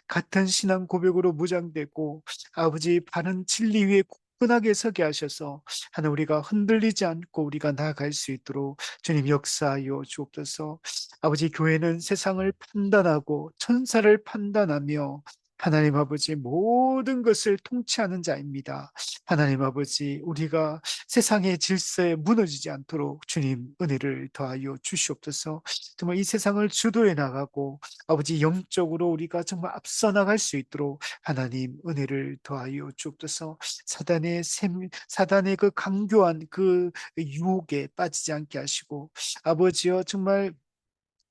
같은 신앙 고백으로 무장되고 아버지 바른 진리 위에 굳건하게 서게 하셔서 하나 우리가 흔들리지 않고 우리가 나아갈 수 있도록 주님 역사하여 주옵소서. 아버지 교회는 세상을 판단하고 천사를 판단하며 하나님 아버지 모든 것을 통치하는 자입니다. 하나님 아버지 우리가 세상의 질서에 무너지지 않도록 주님 은혜를 더하여 주시옵소서. 정말 이 세상을 주도해 나가고 아버지 영적으로 우리가 정말 앞서 나갈 수 있도록 하나님 은혜를 더하여 주옵소서. 사단의 그 강교한 그 유혹에 빠지지 않게 하시고 아버지여 정말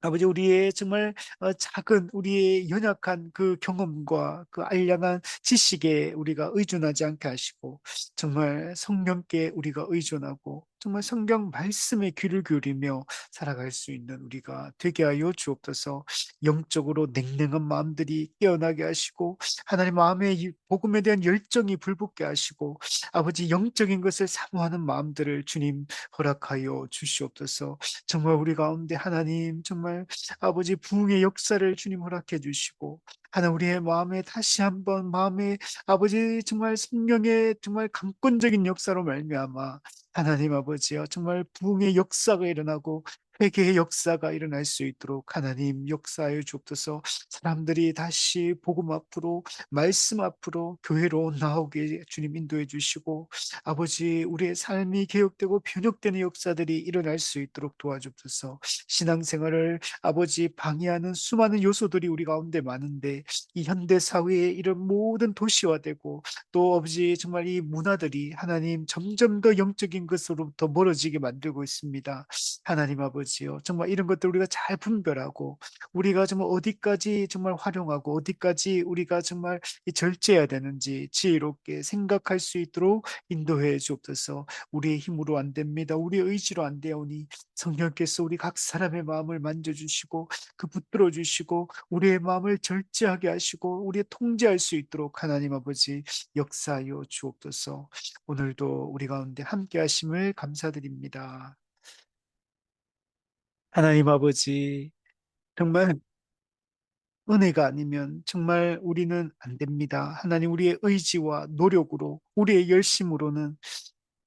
아버지 우리의 정말 작은 우리의 연약한 그 경험과 그 알량한 지식에 우리가 의존하지 않게 하시고 정말 성령께 우리가 의존하고 정말 성경 말씀에 귀를 기울이며 살아갈 수 있는 우리가 되게 하여 주옵소서. 영적으로 냉랭한 마음들이 깨어나게 하시고 하나님 마음에 이 복음에 대한 열정이 불붙게 하시고 아버지 영적인 것을 사모하는 마음들을 주님 허락하여 주시옵소서. 정말 우리 가운데 하나님 정말 아버지 부흥의 역사를 주님 허락해 주시고 하나 우리의 마음에 다시 한번 마음에 아버지 정말 성령의 정말 강권적인 역사로 말미암아 하나님 아버지여 정말 부흥의 역사가 일어나고 회개의 역사가 일어날 수 있도록 하나님 역사하여 주옵소서. 사람들이 다시 복음 앞으로 말씀 앞으로 교회로 나오게 주님 인도해 주시고 아버지 우리의 삶이 개혁되고 변혁되는 역사들이 일어날 수 있도록 도와주옵소서. 신앙생활을 아버지 방해하는 수많은 요소들이 우리 가운데 많은데 이 현대 사회의 이런 모든 도시화되고 또 아버지 정말 이 문화들이 하나님 점점 더 영적인 것으로부터 멀어지게 만들고 있습니다. 하나님 아버지요 정말 이런 것들 우리가 잘 분별하고 우리가 정말 어디까지 정말 활용하고 어디까지 우리가 정말 절제해야 되는지 지혜롭게 생각할 수 있도록 인도해 주옵소서. 우리의 힘으로 안 됩니다. 우리의 의지로 안 되오니 성령께서 우리 각 사람의 마음을 만져주시고 그 붙들어 주시고 우리의 마음을 절제하게 하시고 우리의 통제할 수 있도록 하나님 아버지 역사하여 주옵소서. 오늘도 우리 가운데 함께 하심을 감사드립니다. 하나님 아버지 정말 은혜가 아니면 정말 우리는 안 됩니다. 하나님 우리의 의지와 노력으로 우리의 열심으로는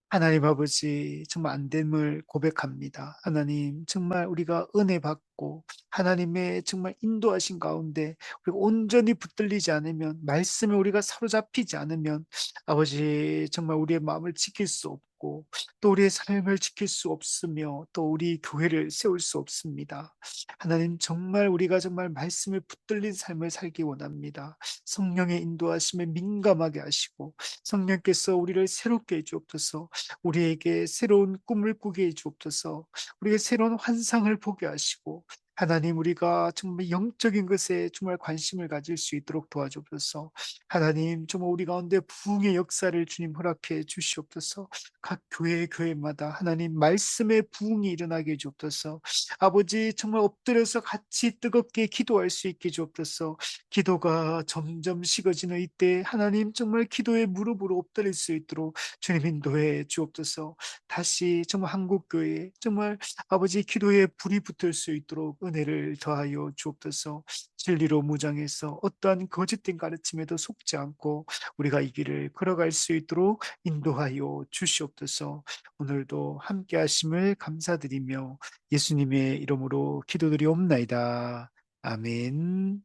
하나님 아버지 정말 안 됨을 고백합니다. 하나님 정말 우리가 은혜 받고 하나님의 정말 인도하신 가운데 우리가 온전히 붙들리지 않으면 말씀에 우리가 사로잡히지 않으면 아버지 정말 우리의 마음을 지킬 수 없고 없고 또 우리의 삶을 지킬 수 없으며 또 우리 교회를 세울 수 없습니다. 하나님 정말 우리가 정말 말씀을 붙들린 삶을 살기 원합니다. 성령의 인도하심에 민감하게 하시고 성령께서 우리를 새롭게 해 주옵소서. 우리에게 새로운 꿈을 꾸게 해 주옵소서. 우리에게 새로운 환상을 보게 하시고 하나님 우리가 정말 영적인 것에 정말 관심을 가질 수 있도록 도와주옵소서. 하나님 정말 우리 가운데 부흥의 역사를 주님 허락해 주시옵소서. 각 교회마다 하나님 말씀의 부흥이 일어나게 해 주옵소서. 아버지 정말 엎드려서 같이 뜨겁게 기도할 수 있게 주옵소서. 기도가 점점 식어지는 이때 하나님 정말 기도의 무릎으로 엎드릴 수 있도록 주님 인도해 주옵소서. 다시 정말 한국교회 정말 아버지 기도에 불이 붙을 수 있도록 은혜를 더하여 주옵소서. 진리로 무장해서 어떠한 거짓된 가르침에도 속지 않고 우리가 이 길을 걸어갈 수 있도록 인도하여 주시옵소서. 오늘도 함께 하심을 감사드리며 예수님의 이름으로 기도드리옵나이다. 아멘.